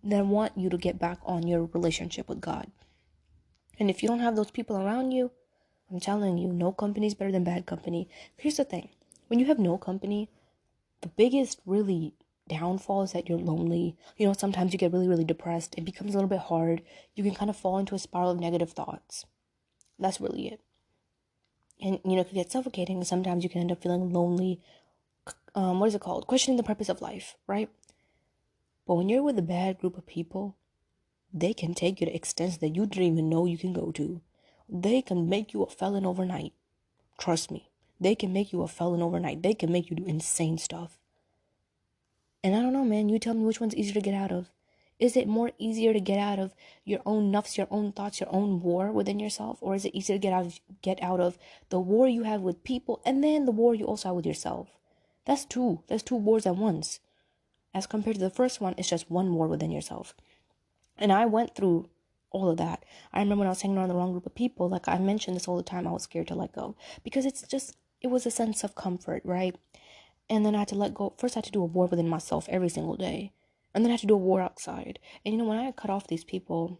that want you to get back on your relationship with God. And if you don't have those people around you, I'm telling you, no company is better than bad company. Here's the thing. When you have no company, the biggest really downfall is that you're lonely. Sometimes you get really, really depressed. It becomes a little bit hard. You can kind of fall into a spiral of negative thoughts. That's really it. And, it can get suffocating. Sometimes you can end up feeling lonely. What is it called? Questioning the purpose of life, right? But when you're with a bad group of people, they can take you to extents that you didn't even know you can go to. They can make you a felon overnight. Trust me. They can make you a felon overnight. They can make you do insane stuff. And I don't know, man. You tell me which one's easier to get out of. Is it more easier to get out of your own nafs, your own thoughts, your own war within yourself? Or is it easier to get out of the war you have with people and then the war you also have with yourself? That's two. That's two wars at once. As compared to the first one, it's just one war within yourself. And I went through all of that. I remember when I was hanging around the wrong group of people, like I mentioned this all the time, I was scared to let go. Because it was a sense of comfort, right? And then I had to let go. First, I had to do a war within myself every single day. And then I had to do a war outside. And when I cut off these people,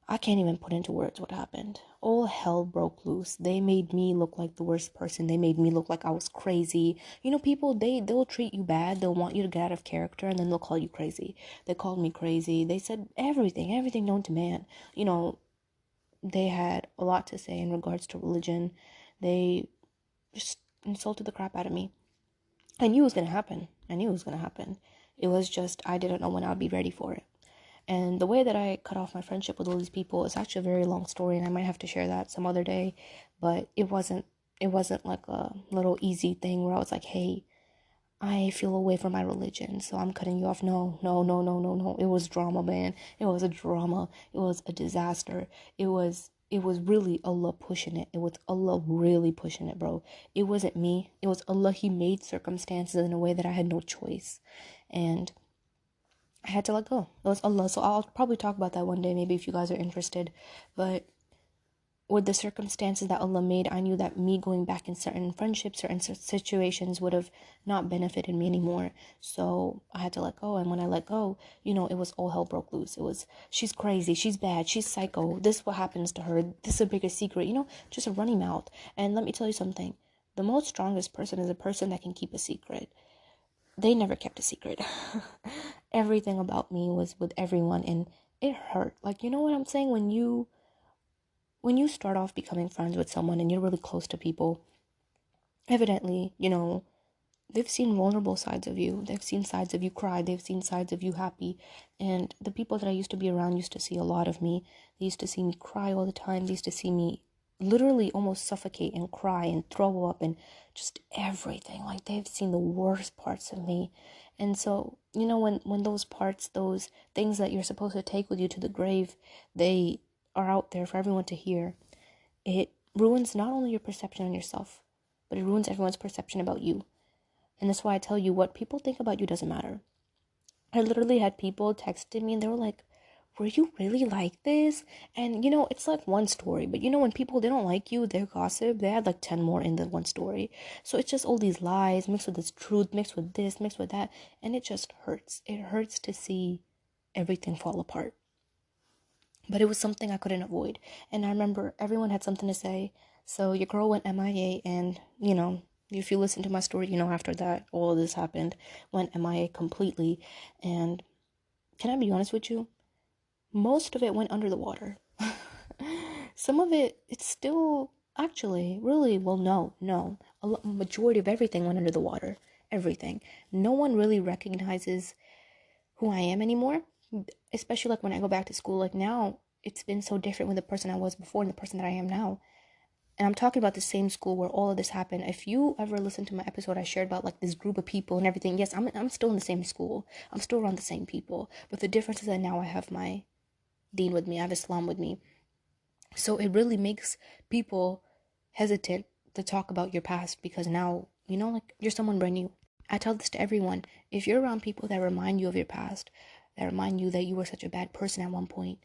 I can't even put into words what happened. All hell broke loose. They made me look like the worst person. They made me look like I was crazy. People, they'll treat you bad. They'll want you to get out of character, and then they'll call you crazy. They called me crazy. They said everything known to man. They had a lot to say in regards to religion. They just insulted the crap out of me. I knew it was going to happen. It was just, I didn't know when I'd be ready for it. And the way that I cut off my friendship with all these people is actually a very long story, and I might have to share that some other day. But it wasn't like a little easy thing where I was like, hey, I feel away from my religion, so I'm cutting you off. No, no, no, no, no, no. It was drama, man. It was a drama. It was a disaster. It was really Allah pushing it. It was Allah really pushing it, bro. It wasn't me. It was Allah. He made circumstances in a way that I had no choice. And I had to let go. It was Allah. So I'll probably talk about that one day, maybe if you guys are interested. But with the circumstances that Allah made, I knew that me going back in certain friendships, certain situations would have not benefited me anymore. So I had to let go. And when I let go, it was all hell broke loose. It was, she's crazy, she's bad, she's psycho, this is what happens to her, this is a bigger secret, just a runny mouth. And let me tell you something. The most strongest person is a person that can keep a secret. They never kept a secret. Everything about me was with everyone, and it hurt. Like, you know what I'm saying? When you start off becoming friends with someone and you're really close to people, evidently, they've seen vulnerable sides of you. They've seen sides of you cry. They've seen sides of you happy. And the people that I used to be around used to see a lot of me. They used to see me cry all the time. They used to see me literally almost suffocate and cry and throw up and just everything. Like, they've seen the worst parts of me. And so, when those parts, those things that you're supposed to take with you to the grave, they are out there for everyone to hear, it ruins not only your perception on yourself, but it ruins everyone's perception about you. And that's why I tell you, what people think about you doesn't matter. I literally had people texting me and they were like, were you really like this? And it's like one story, but when people, they don't like you, they're gossip, they had like 10 more in the one story. So it's just all these lies mixed with this truth, mixed with this, mixed with that, and it just hurts. It hurts to see everything fall apart. But it was something I couldn't avoid. And I remember everyone had something to say. So your girl went MIA, and if you listen to my story, after that all of this happened, went MIA completely. And can I be honest with you? Most of it went under the water. Some of it's still, actually, really, well, no. A majority of everything went under the water. Everything. No one really recognizes who I am anymore. Especially like when I go back to school. Like, now, it's been so different with the person I was before and the person that I am now. And I'm talking about the same school where all of this happened. If you ever listened to my episode, I shared about like this group of people and everything. Yes, I'm still in the same school. I'm still around the same people. But the difference is that now I have my deen with me. I have Islam with me. So it really makes people hesitant to talk about your past, because now, like, you're someone brand new. I tell this to everyone. If you're around people that remind you of your past, that remind you that you were such a bad person at one point,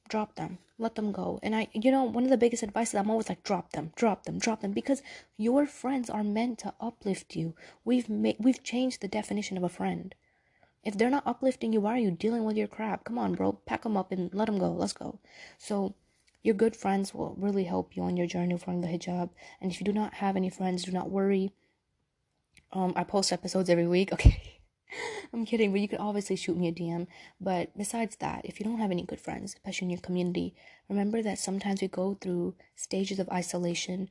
drop them. Let them go. And one of the biggest advices, I'm always like, drop them, because your friends are meant to uplift you. We've changed the definition of a friend. If they're not uplifting you, why are you dealing with your crap? Come on, bro. Pack them up and let them go. Let's go. So your good friends will really help you on your journey of wearing the hijab. And if you do not have any friends, do not worry. I post episodes every week. Okay. I'm kidding, but you could obviously shoot me a DM. But besides that, if you don't have any good friends, especially in your community, remember that sometimes we go through stages of isolation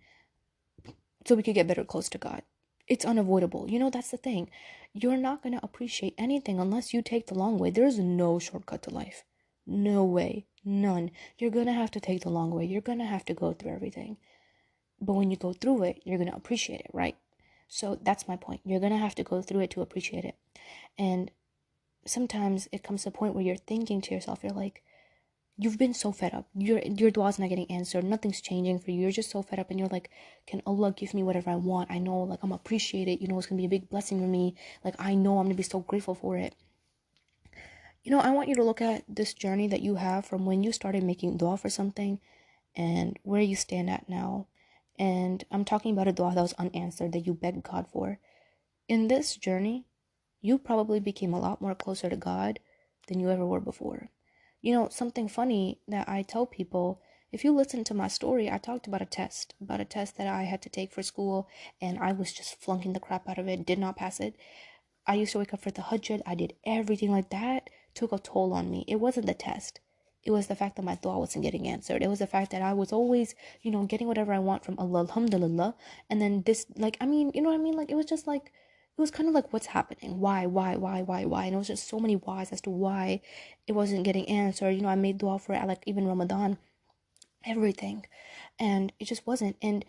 so we could get better close to God. It's unavoidable. That's the thing. You're not going to appreciate anything unless you take the long way. There's no shortcut to life. No way. None. You're going to have to take the long way. You're going to have to go through everything. But when you go through it, you're going to appreciate it, right? So that's my point. You're going to have to go through it to appreciate it. And sometimes it comes to a point where you're thinking to yourself, you're like, you've been so fed up. Your dua's not getting answered. Nothing's changing for you. You're just so fed up and you're like, can Allah give me whatever I want? I know, like, I'm appreciate it. It's going to be a big blessing for me. Like, I know I'm going to be so grateful for it. I want you to look at this journey that you have from when you started making dua for something and where you stand at now. And I'm talking about a dua that was unanswered that you begged God for. In this journey, you probably became a lot more closer to God than you ever were before. Something funny that I tell people, if you listen to my story, I talked about a test that I had to take for school, and I was just flunking the crap out of it, did not pass it. I used to wake up for the hajjat, I did everything like that, took a toll on me. It wasn't the test. It was the fact that my dua wasn't getting answered. It was the fact that I was always, getting whatever I want from Allah, alhamdulillah. And then this, like, you know what I mean? Like, it was just like, it was kind of like, what's happening? Why? And it was just so many whys as to why it wasn't getting answered. I made dua for it, like, even Ramadan, everything. And it just wasn't. And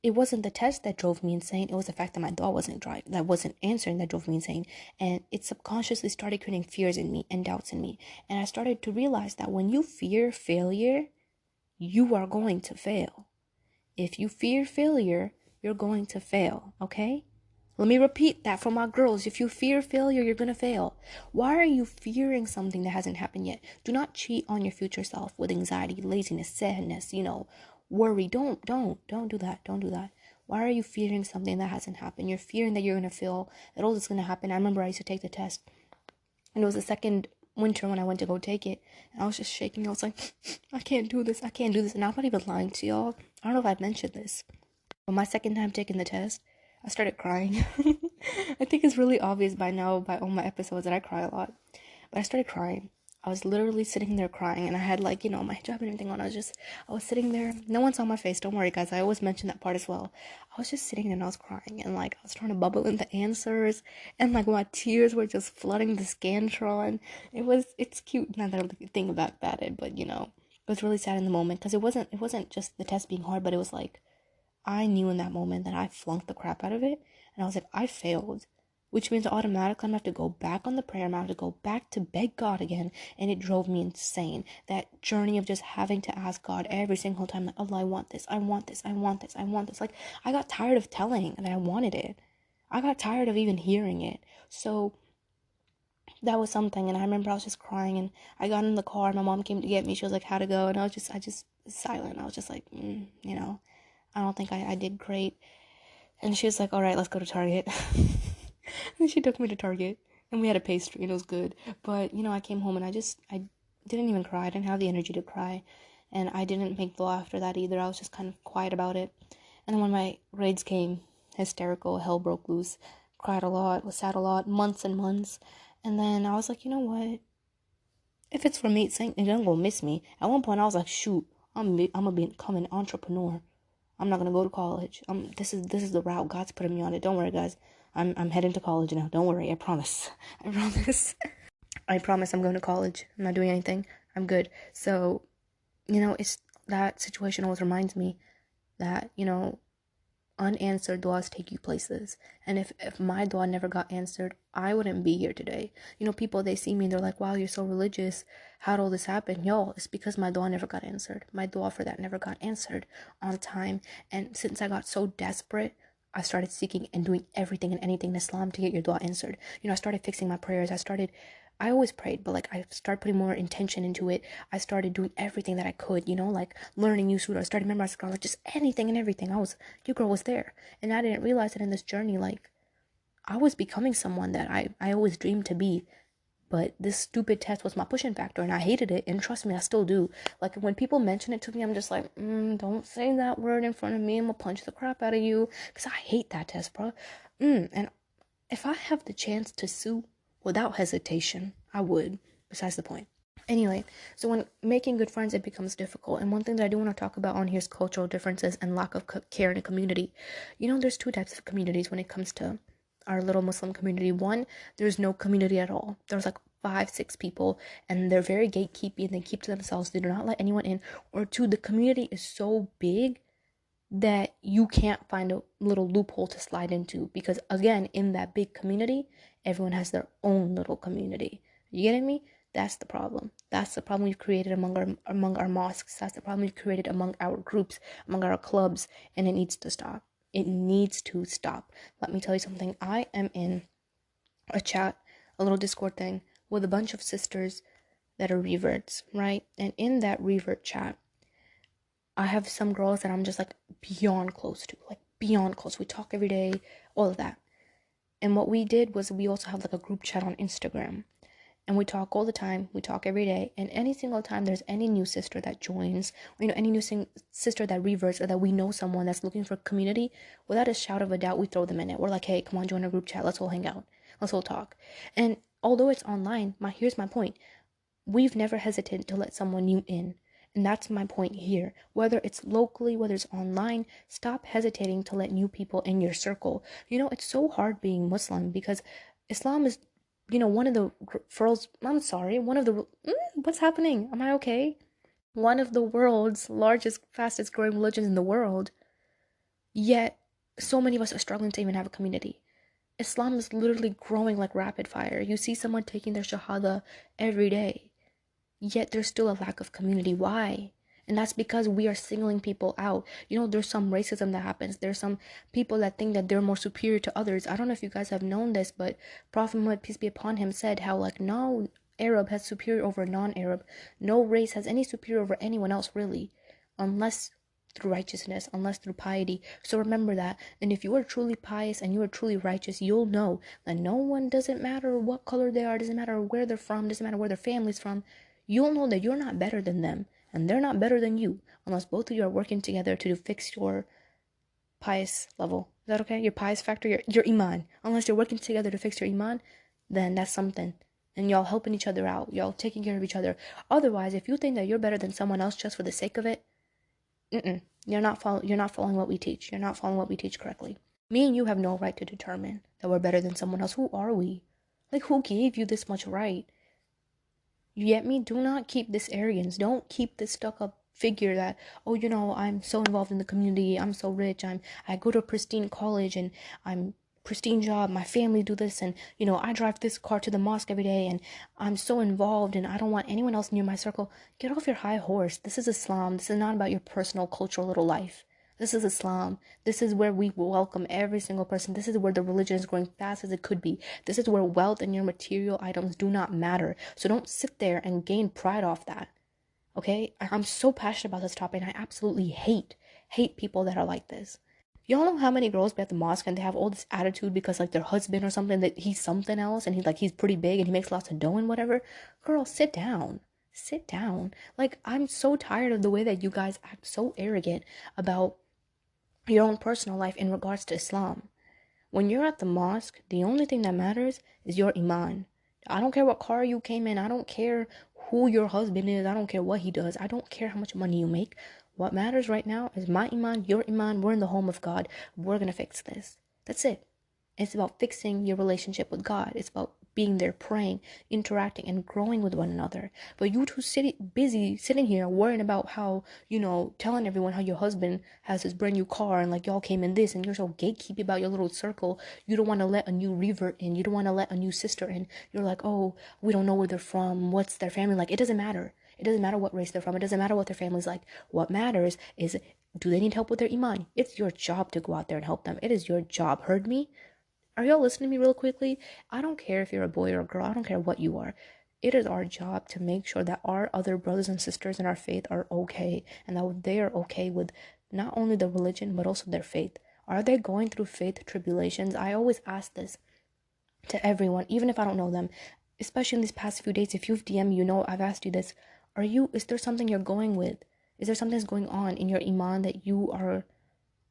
it wasn't the test that drove me insane. It was the fact that my dua wasn't answering that drove me insane. And it subconsciously started creating fears in me and doubts in me. And I started to realize that when you fear failure, you are going to fail. If you fear failure, you're going to fail, okay? Let me repeat that for my girls. If you fear failure, you're going to fail. Why are you fearing something that hasn't happened yet? Do not cheat on your future self with anxiety, laziness, sadness, worry. Don't do that. Don't do that. Why are you fearing something that hasn't happened? You're fearing that you're going to fail, that all this is going to happen. I remember I used to take the test, and it was the second winter when I went to go take it, and I was just shaking. I was like, I can't do this. And I'm not even lying to y'all. I don't know if I've mentioned this, but my second time taking the test, I started crying. I think it's really obvious by now, by all my episodes, that I cry a lot. But I started crying. I was literally sitting there crying, and I had, like, my hijab and everything on. I was sitting there. No one saw my face. Don't worry, guys. I always mention that part as well. I was just sitting there and I was crying, and, like, I was trying to bubble in the answers, and, like, my tears were just flooding the Scantron. It's cute now that I think about it, but, it was really sad in the moment because it wasn't just the test being hard, but it was like, I knew in that moment that I flunked the crap out of it, and I was like, I failed, which means automatically I'm gonna have to go back on the prayer, I'm gonna have to go back to beg God again, and it drove me insane. That journey of just having to ask God every single time, like, Allah, I want this, I want this, I want this, I want this. Like, I got tired of telling that I wanted it. I got tired of even hearing it. So that was something, and I remember I was just crying, and I got in the car, my mom came to get me, she was like, how'd it go? And I just silent. I was just like, I don't think I did great. And she was like, all right, let's go to Target. And she took me to Target, and we had a pastry, and it was good. But, I came home, and I didn't even cry. I didn't have the energy to cry. And I didn't make dua after that either. I was just kind of quiet about it. And then when my grades came, hysterical, hell broke loose. Cried a lot, was sad a lot, months and months. And then I was like, you know what? If it's for me, it's ain't gonna miss me. At one point, I was like, shoot, I'm gonna become an entrepreneur. I'm not gonna go to college. This is the route God's putting me on it. Don't worry, guys. I'm heading to college now. Don't worry. I promise. I promise. I promise I'm going to college. I'm not doing anything. I'm good. So, it's that situation always reminds me that, unanswered duas take you places. And if my dua never got answered, I wouldn't be here today. People, they see me and they're like, wow, you're so religious. How'd all this happen? Yo, it's because my dua never got answered. My dua for that never got answered on time. And since I got so desperate, I started seeking and doing everything and anything in Islam to get your dua answered. I started fixing my prayers. I always prayed, but, like, I started putting more intention into it. I started doing everything that I could, like learning new surah. I started memorizing Quran, like just anything and everything. Your girl was there. And I didn't realize that in this journey, like, I was becoming someone that I always dreamed to be. But this stupid test was my pushing factor, and I hated it. And trust me, I still do. Like, when people mention it to me, I'm just like, don't say that word in front of me. I'm gonna punch the crap out of you. Because I hate that test, bro. And If I have the chance to sue without hesitation, I would. Besides the point. Anyway, so when making good friends, it becomes difficult. And one thing that I do want to talk about on here is cultural differences and lack of care in a community. There's two types of communities when it comes to our little Muslim community. One, there's no community at all. There's like 5, 6 people, and they're very gatekeepy and they keep to themselves. They do not let anyone in. Or two, the community is so big that you can't find a little loophole to slide into, because again, in that big community, everyone has their own little community. You getting me? That's the problem. That's the problem we've created among our mosques. That's the problem we've created among our groups, among our clubs, and it needs to stop. It needs to stop. Let me tell you something. I am in a chat, a little Discord thing, with a bunch of sisters that are reverts, right? And in that revert chat, I have some girls that I'm just like beyond close to, like beyond close. We talk every day, all of that. And what we did was we also have like a group chat on Instagram. And we talk all the time. We talk every day. And any single time there's any new sister that joins, or, any new sister that reverts, or that we know someone that's looking for community, without a shout of a doubt, we throw them in it. We're like, hey, come on, join our group chat. Let's all hang out. Let's all talk. And although it's online, here's my point. We've never hesitated to let someone new in. And that's my point here. Whether it's locally, whether it's online, stop hesitating to let new people in your circle. It's so hard being Muslim because Islam is, one of the what's happening? Am I okay? One of the world's largest, fastest growing religions in the world. Yet, so many of us are struggling to even have a community. Islam is literally growing like rapid fire. You see someone taking their shahada every day. Yet there's still a lack of community. Why? And that's because we are singling people out. There's some racism that happens. There's some people that think that they're more superior to others. I don't know if you guys have known this, but Prophet Muhammad, peace be upon him, said how like no Arab has superior over non-Arab. No race has any superior over anyone else really. Unless through righteousness, unless through piety. So remember that. And if you are truly pious and you are truly righteous, you'll know that no one, doesn't matter what color they are, doesn't matter where they're from, doesn't matter where their family's from, you'll know that you're not better than them and they're not better than you, unless both of you are working together to fix your pious level. Is that okay? Your pious factor, your iman. Unless you're working together to fix your iman, then that's something. And y'all helping each other out, y'all taking care of each other. Otherwise, if you think that you're better than someone else just for the sake of it, you're not following what we teach. You're not following what we teach correctly. Me and you have no right to determine that we're better than someone else. Who are we? Like, who gave you this much right? You get me? Do not keep this arrogance. Don't keep this stuck up figure that, oh, I'm so involved in the community. I'm so rich. I go to a pristine college and I'm pristine job. My family do this and, I drive this car to the mosque every day and I'm so involved and I don't want anyone else near my circle. Get off your high horse. This is Islam. This is not about your personal cultural little life. This is Islam. This is where we welcome every single person. This is where the religion is growing fast as it could be. This is where wealth and your material items do not matter. So don't sit there and gain pride off that. Okay? I'm so passionate about this topic and I absolutely hate people that are like this. Y'all know how many girls be at the mosque and they have all this attitude because like their husband or something, that he's something else and he's pretty big and he makes lots of dough and whatever? Girl, sit down. Sit down. Like, I'm so tired of the way that you guys act so arrogant about your own personal life in regards to Islam. When you're at the mosque, the only thing that matters is your iman. I don't care what car you came in. I don't care who your husband is. I don't care what he does. I don't care how much money you make. What matters right now is my iman, your iman. We're in the home of God. We're going to fix this. That's it. It's about fixing your relationship with God. It's about being there, praying, interacting, and growing with one another. But you two busy sitting here worrying about how, telling everyone how your husband has his brand new car and like y'all came in this and you're so gatekeepy about your little circle. You don't want to let a new revert in. You don't want to let a new sister in. You're like, oh, we don't know where they're from. What's their family like? It doesn't matter. It doesn't matter what race they're from. It doesn't matter what their family's like. What matters is, do they need help with their iman? It's your job to go out there and help them. It is your job. Heard me? Are y'all listening to me real quickly? I don't care if you're a boy or a girl. I don't care what you are. It is our job to make sure that our other brothers and sisters in our faith are okay, and that they are okay with not only the religion but also their faith. Are they going through faith tribulations? I always ask this to everyone, even if I don't know them, especially in these past few days. If you've DM'd me, I've asked you this. Is there something you're going with? Is there something that's going on in your iman that you are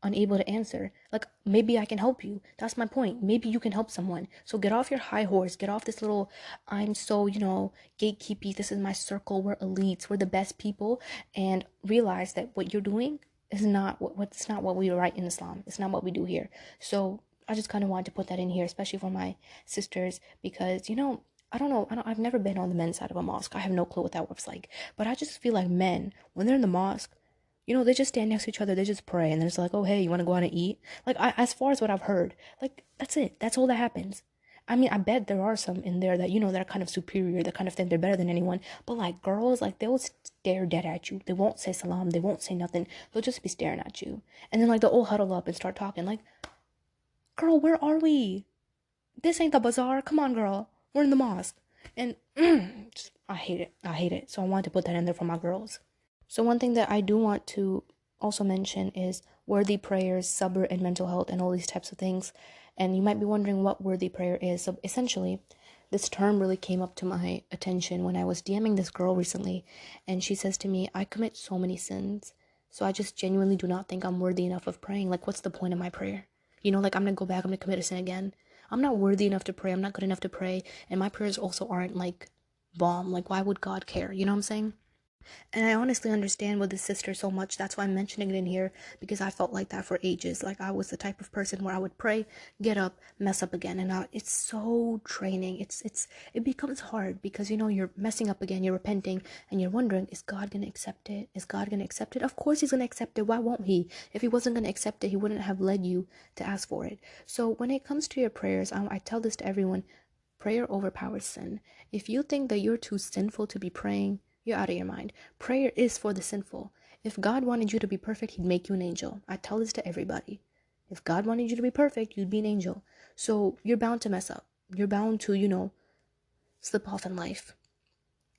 unable to answer. Like, maybe I can help you. That's my point. Maybe you can help someone. So get off your high horse. Get off this little, I'm so, gatekeepy. This is my circle. We're elites. We're the best people. And realize that what you're doing is not what's not what we write in Islam. It's not what we do here. So I just kind of wanted to put that in here, especially for my sisters, because, I don't know. I've never been on the men's side of a mosque. I have no clue what that looks like. But I just feel like men, when they're in the mosque, they just stand next to each other, they just pray, and then it's like, oh, hey, you want to go out and eat? Like, as far as what I've heard, like, that's it. That's all that happens. I mean, I bet there are some in there that, that are kind of superior, that kind of think they're better than anyone. But, like, girls, like, they'll stare dead at you. They won't say salam. They won't say nothing. They'll just be staring at you. And then, like, they'll all huddle up and start talking. Like, girl, where are we? This ain't the bazaar. Come on, girl. We're in the mosque. And I hate it. I hate it. So I wanted to put that in there for my girls. So one thing that I do want to also mention is worthy prayers, sabr, and mental health, and all these types of things. And you might be wondering what worthy prayer is. So essentially, this term really came up to my attention when I was DMing this girl recently, and she says to me, I commit so many sins, so I just genuinely do not think I'm worthy enough of praying. Like, what's the point of my prayer? Like, I'm gonna go back, I'm gonna commit a sin again. I'm not worthy enough to pray, I'm not good enough to pray, and my prayers also aren't, like, bomb. Like, why would God care? You know what I'm saying? And I honestly understand with this sister so much. That's why I'm mentioning it in here, because I felt like that for ages. Like, I was the type of person where I would pray, get up, mess up again, and it's so draining. It becomes hard because you're messing up again, you're repenting, and you're wondering, is God gonna accept it? Is God gonna accept it? Of course He's gonna accept it. Why won't He? If He wasn't gonna accept it, He wouldn't have led you to ask for it. So when it comes to your prayers, I tell this to everyone: prayer overpowers sin. If you think that you're too sinful to be praying, you're out of your mind. Prayer is for the sinful. If God wanted you to be perfect, He'd make you an angel. I tell this to everybody. If God wanted you to be perfect, you'd be an angel. So you're bound to mess up. You're bound to, slip off in life.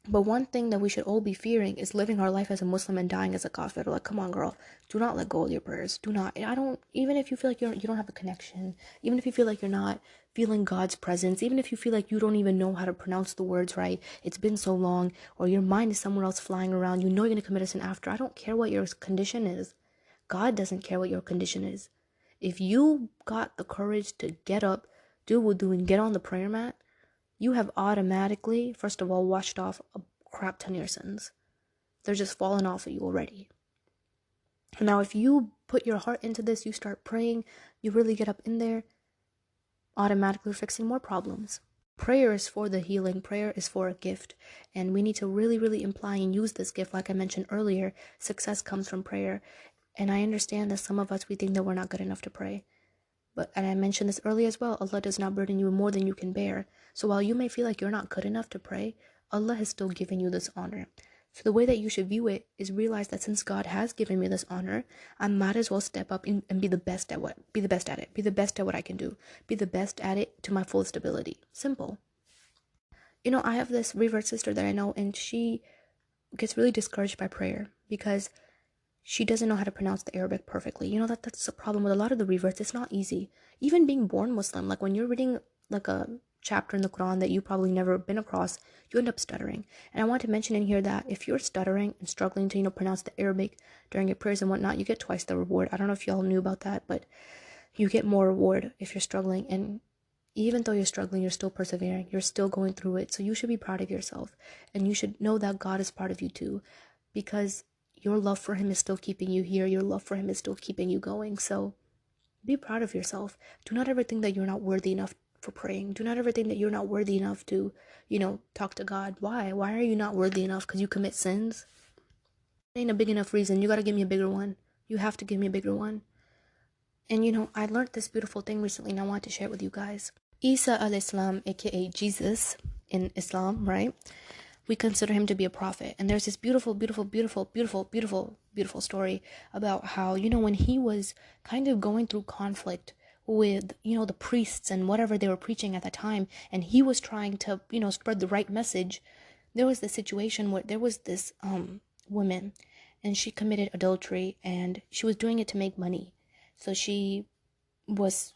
But one thing that we should all be fearing is living our life as a Muslim and dying as a kafir. Like, come on, girl. Do not let go of your prayers. Do not. Even if you feel like you don't have a connection, even if you feel like you're not feeling God's presence, even if you feel like you don't even know how to pronounce the words right, it's been so long, or your mind is somewhere else flying around, you're going to commit a sin after. I don't care what your condition is. God doesn't care what your condition is. If you got the courage to get up, do wudu, and get on the prayer mat, you have automatically, first of all, washed off a crap ton of your sins. They're just falling off of you already. Now, if you put your heart into this, you start praying, you really get up in there, automatically fixing more problems. Prayer is for the healing. Prayer is for a gift. And we need to really, really imply and use this gift. Like I mentioned earlier, success comes from prayer. And I understand that some of us, we think that we're not good enough to pray. And I mentioned this earlier as well, Allah does not burden you more than you can bear. So while you may feel like you're not good enough to pray, Allah has still given you this honor. So the way that you should view it is realize that since God has given me this honor, I might as well step up and be the best at it. Be the best at what I can do. Be the best at it to my fullest ability. Simple. I have this revert sister that I know, and she gets really discouraged by prayer because she doesn't know how to pronounce the Arabic perfectly. That's a problem with a lot of the reverts. It's not easy. Even being born Muslim, like when you're reading like a chapter in the Quran that you probably never been across, you end up stuttering. And I want to mention in here that if you're stuttering and struggling to, pronounce the Arabic during your prayers and whatnot, you get twice the reward. I don't know if y'all knew about that, but you get more reward if you're struggling. And even though you're struggling, you're still persevering. You're still going through it. So you should be proud of yourself. And you should know that God is part of you too. Because your love for Him is still keeping you here. Your love for Him is still keeping you going. So be proud of yourself. Do not ever think that you're not worthy enough for praying. Do not ever think that you're not worthy enough to, talk to God. Why? Why are you not worthy enough? Because you commit sins? It ain't a big enough reason. You got to give me a bigger one. You have to give me a bigger one. And I learned this beautiful thing recently and I want to share it with you guys. Isa al-Islam, aka Jesus in Islam, right? We consider him to be a prophet. And there's this beautiful story about how, when he was kind of going through conflict with, the priests and whatever they were preaching at the time, and he was trying to, spread the right message, there was this situation where there was this woman, and she committed adultery, and she was doing it to make money. So she was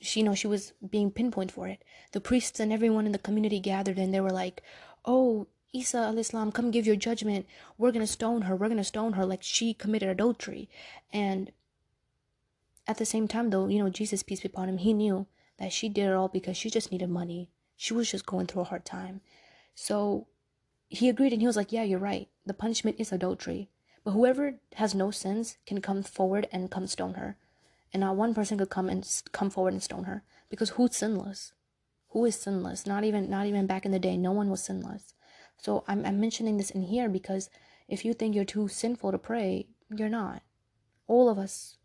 being pinpointed for it. The priests and everyone in the community gathered, and they were like, oh, Isa al-Islam, come give your judgment. We're gonna stone her. Like she committed adultery. And at the same time, though, you know, Jesus, peace be upon him, he knew that she did it all because she just needed money. She was just going through a hard time. So he agreed, and he was like, yeah, you're right. The punishment is adultery. But whoever has no sins can come forward and come stone her. And not one person could come forward and stone her. Because who's sinless? Who is sinless? Not even back in the day, no one was sinless. So I'm mentioning this in here because if you think you're too sinful to pray, you're not. All of us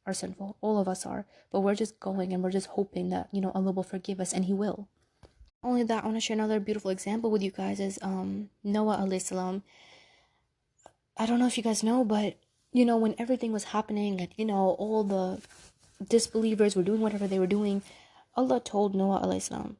are sinful. All of us are. But we're just going and we're just hoping that, you know, Allah will forgive us, and He will. Only that, I want to share another beautiful example with you guys is Noah alayhi salam. I don't know if you guys know, but you know, when everything was happening and you know, all the disbelievers were doing whatever they were doing, Allah told Noah alayhi salam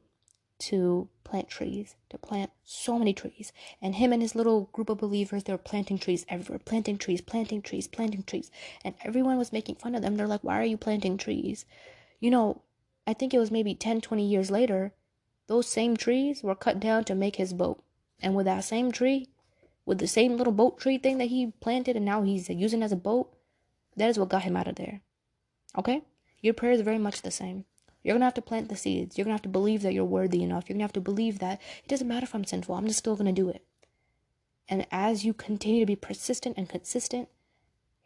to plant trees, to plant so many trees. And him and his little group of believers, they were planting trees everywhere, planting trees, planting trees, planting trees. And everyone was making fun of them. They're like, why are you planting trees? You know, I think it was maybe 10, 20 years later, those same trees were cut down to make his boat. And with that same tree, with the same little boat tree thing that he planted and now he's using as a boat, that is what got him out of there. Okay? Your prayer is very much the same. You're going to have to plant the seeds. You're going to have to believe that you're worthy enough. You're going to have to believe that it doesn't matter if I'm sinful. I'm just still going to do it. And as you continue to be persistent and consistent,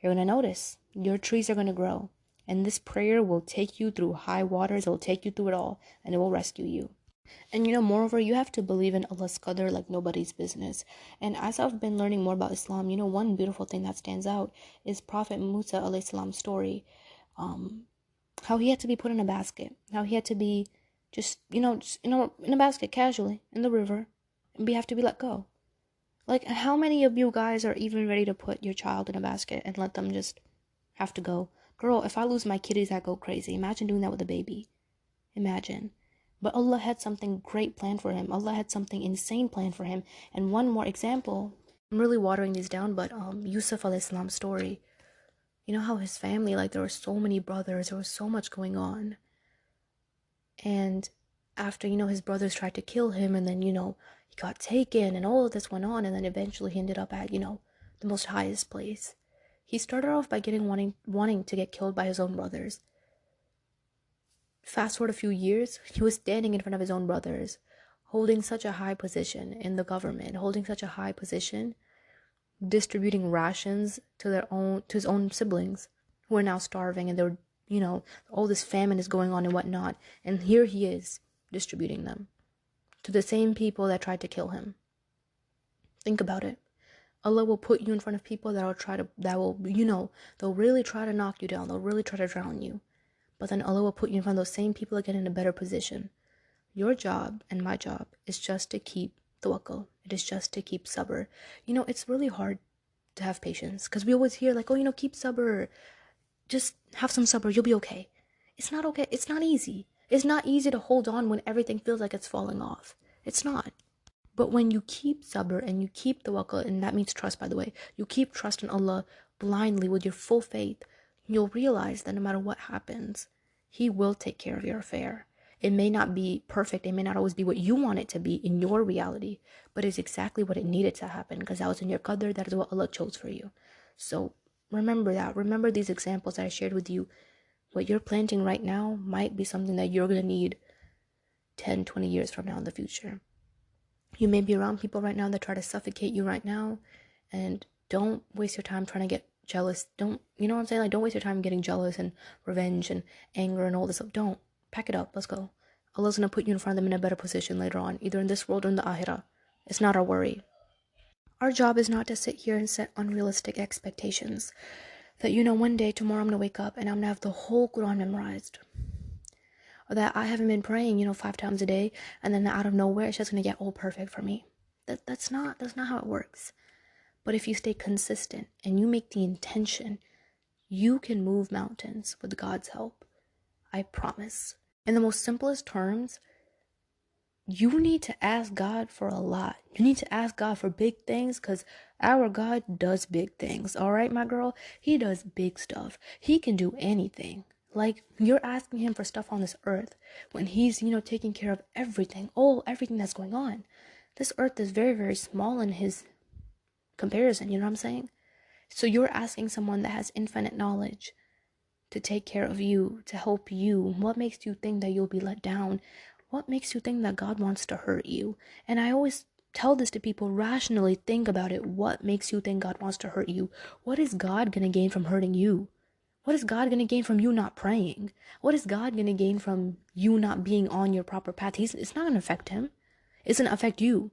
you're going to notice your trees are going to grow. And this prayer will take you through high waters. It will take you through it all. And it will rescue you. And you know, moreover, you have to believe in Allah's qadr like nobody's business. And as I've been learning more about Islam, you know, one beautiful thing that stands out is Prophet Musa alayhi salam's story. How he had to be put in a basket, how he had to be just in a basket casually in the river and have to be let go. Like, how many of you guys are even ready to put your child in a basket and let them just have to go? Girl, if I lose my kitties, I go crazy. Imagine doing that with a baby. Imagine. But Allah had something great planned for him. Allah had something insane planned for him. And one more example, I'm really watering these down, but Yusuf alayhi salam's story. You know how his family, like, there were so many brothers, there was so much going on. And after, you know, his brothers tried to kill him, and then, you know, he got taken, and all of this went on, and then eventually he ended up at, you know, the most highest place. He started off by wanting to get killed by his own brothers. Fast forward a few years, he was standing in front of his own brothers, holding such a high position in the government, holding such a high position, distributing rations to his own siblings who are now starving, and they were, you know, all this famine is going on and whatnot, and here he is distributing them to the same people that tried to kill him. Think about it. Allah will put you in front of people they'll really try to knock you down, they'll really try to drown you, but then Allah will put you in front of those same people again in a better position. Your job and my job is just to keep tawakkul. It is just to keep sabr. You know, it's really hard to have patience because we always hear like, oh, you know, keep sabr. Just have some sabr, you'll be okay. It's not okay. It's not easy. It's not easy to hold on when everything feels like it's falling off. It's not. But when you keep sabr and you keep tawakkul, and that means trust, by the way, you keep trust in Allah blindly with your full faith, you'll realize that no matter what happens, He will take care of your affair. It may not be perfect. It may not always be what you want it to be in your reality, but it's exactly what it needed to happen because that was in your qadr. That is what Allah chose for you. So remember that. Remember these examples that I shared with you. What you're planting right now might be something that you're going to need 10, 20 years from now in the future. You may be around people right now that try to suffocate you right now, and don't waste your time trying to get jealous. Don't, you know what I'm saying? Like, don't waste your time getting jealous and revenge and anger and all this stuff. Don't. Pack it up. Let's go. Allah's going to put you in front of them in a better position later on, either in this world or in the akhirah. It's not our worry. Our job is not to sit here and set unrealistic expectations that, you know, one day, tomorrow, I'm going to wake up and I'm going to have the whole Quran memorized. Or that I haven't been praying, you know, 5 times a day, and then out of nowhere, it's just going to get all perfect for me. That's not how it works. But if you stay consistent and you make the intention, you can move mountains with God's help. I promise. In the most simplest terms, you need to ask God for a lot. You need to ask God for big things because our God does big things. All right, my girl? He does big stuff. He can do anything. Like, you're asking him for stuff on this earth when he's, you know, taking care of everything that's going on. This earth is very, very small in his comparison, you know what I'm saying? So you're asking someone that has infinite knowledge to take care of you, to help you? What makes you think that you'll be let down? What makes you think that God wants to hurt you? And I always tell this to people, rationally think about it. What makes you think God wants to hurt you? What is God going to gain from hurting you? What is God going to gain from you not praying? What is God going to gain from you not being on your proper path? It's not going to affect him. It's going to affect you.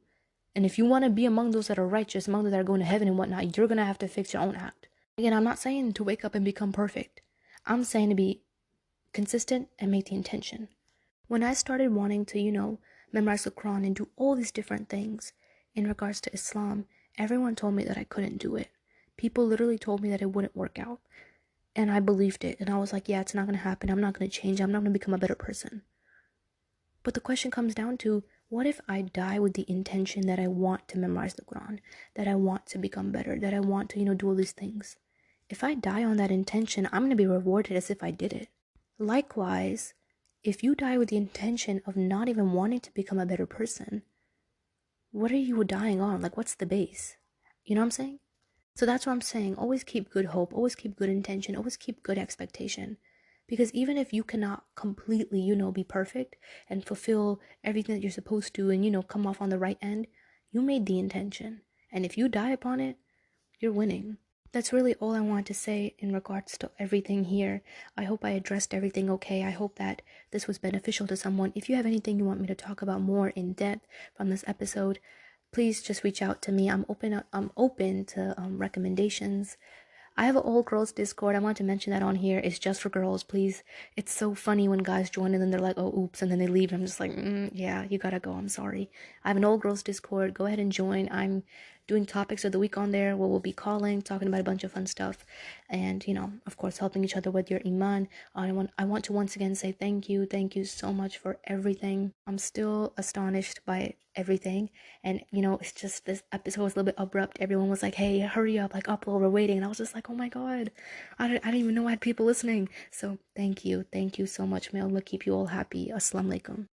And if you want to be among those that are righteous, among those that are going to heaven and whatnot, you're going to have to fix your own act. Again, I'm not saying to wake up and become perfect. I'm saying to be consistent and make the intention. When I started wanting to, memorize the Quran and do all these different things in regards to Islam, everyone told me that I couldn't do it. People literally told me that it wouldn't work out. And I believed it. And I was like, yeah, it's not going to happen. I'm not going to change. I'm not going to become a better person. But the question comes down to, what if I die with the intention that I want to memorize the Quran, that I want to become better, that I want to, do all these things? If I die on that intention, I'm going to be rewarded as if I did it. Likewise, if you die with the intention of not even wanting to become a better person, what are you dying on? Like, what's the base? You know what I'm saying? So that's what I'm saying. Always keep good hope. Always keep good intention. Always keep good expectation. Because even if you cannot completely, be perfect and fulfill everything that you're supposed to and, come off on the right end, you made the intention. And if you die upon it, you're winning. That's really all I want to say in regards to everything here. I hope I addressed everything okay. I hope that this was beneficial to someone. If you have anything you want me to talk about more in depth from this episode, please just reach out to me. I'm open to recommendations. I have an all girls Discord. I want to mention that on here. It's just for girls, please. It's so funny when guys join and then they're like, oh, oops, and then they leave. I'm just like, yeah, you gotta go. I'm sorry. I have an all girls Discord. Go ahead and join. I'm doing topics of the week on there where we'll be calling, talking about a bunch of fun stuff, and of course, helping each other with your iman. I want to once again say thank you so much for everything. I'm still astonished by everything, and it's just this episode was a little bit abrupt. Everyone was like, hey, hurry up, like upload, we're waiting, and I was just like, oh my god, I didn't even know I had people listening. So thank you so much. May Allah keep you all happy. Assalamu alaikum.